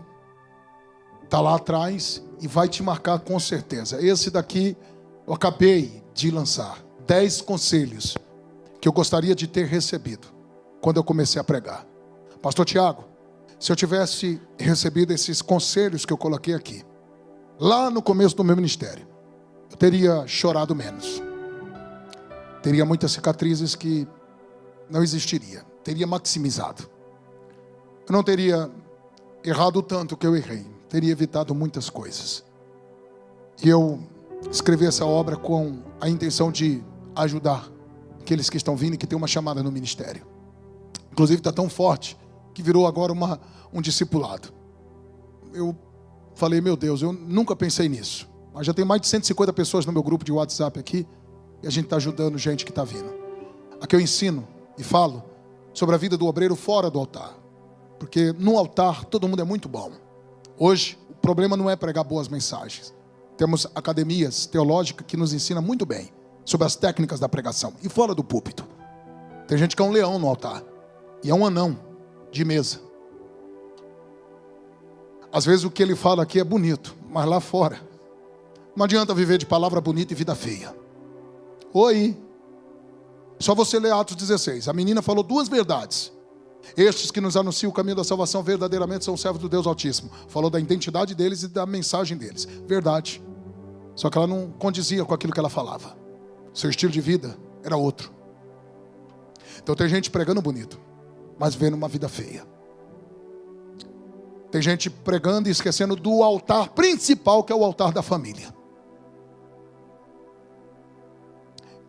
B: Está lá atrás e vai te marcar com certeza. Esse daqui eu acabei de lançar. 10 conselhos que eu gostaria de ter recebido quando eu comecei a pregar. Pastor Tiago, se eu tivesse recebido esses conselhos que eu coloquei aqui, lá no começo do meu ministério, eu teria chorado menos. Teria muitas cicatrizes que não existiria. Teria maximizado. Eu não teria errado tanto que eu errei. Teria evitado muitas coisas. E eu escrevi essa obra com a intenção de ajudar aqueles que estão vindo e que têm uma chamada no ministério. Inclusive está tão forte que virou agora um discipulado. Eu falei, meu Deus, eu nunca pensei nisso. Mas já tem mais de 150 pessoas no meu grupo de WhatsApp aqui. E a gente está ajudando gente que está vindo. Aqui eu ensino e falo sobre a vida do obreiro fora do altar. Porque no altar todo mundo é muito bom. Hoje o problema não é pregar boas mensagens. Temos academias teológicas que nos ensinam muito bem sobre as técnicas da pregação. E fora do púlpito. Tem gente que é um leão no altar. E é um anão de mesa. Às vezes o que ele fala aqui é bonito, mas lá fora não adianta viver de palavra bonita e vida feia. Oi. Só você ler Atos 16. A menina falou 2 verdades. Estes que nos anunciam o caminho da salvação verdadeiramente são servos do Deus Altíssimo. Falou da identidade deles e da mensagem deles. Verdade. Só que ela não condizia com aquilo que ela falava. Seu estilo de vida era outro. Então tem gente pregando bonito, mas vendo uma vida feia. Tem gente pregando e esquecendo do altar principal, que é o altar da família.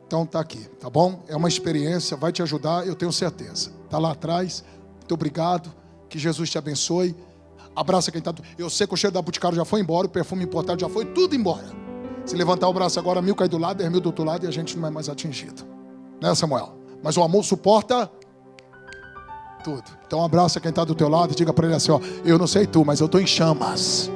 B: Então tá aqui, tá bom? É uma experiência, vai te ajudar, eu tenho certeza. Tá lá atrás. Muito obrigado. Que Jesus te abençoe. Abraça quem tá. Eu sei que o cheiro da Boticário já foi embora, o perfume importado já foi tudo embora. Se levantar o braço agora, 1000 cai do lado, 10.000 do outro lado e a gente não é mais atingido. Né, Samuel? Mas o amor suporta tudo. Então abraça quem está do teu lado e diga para ele assim, ó, eu não sei tu, mas eu estou em chamas.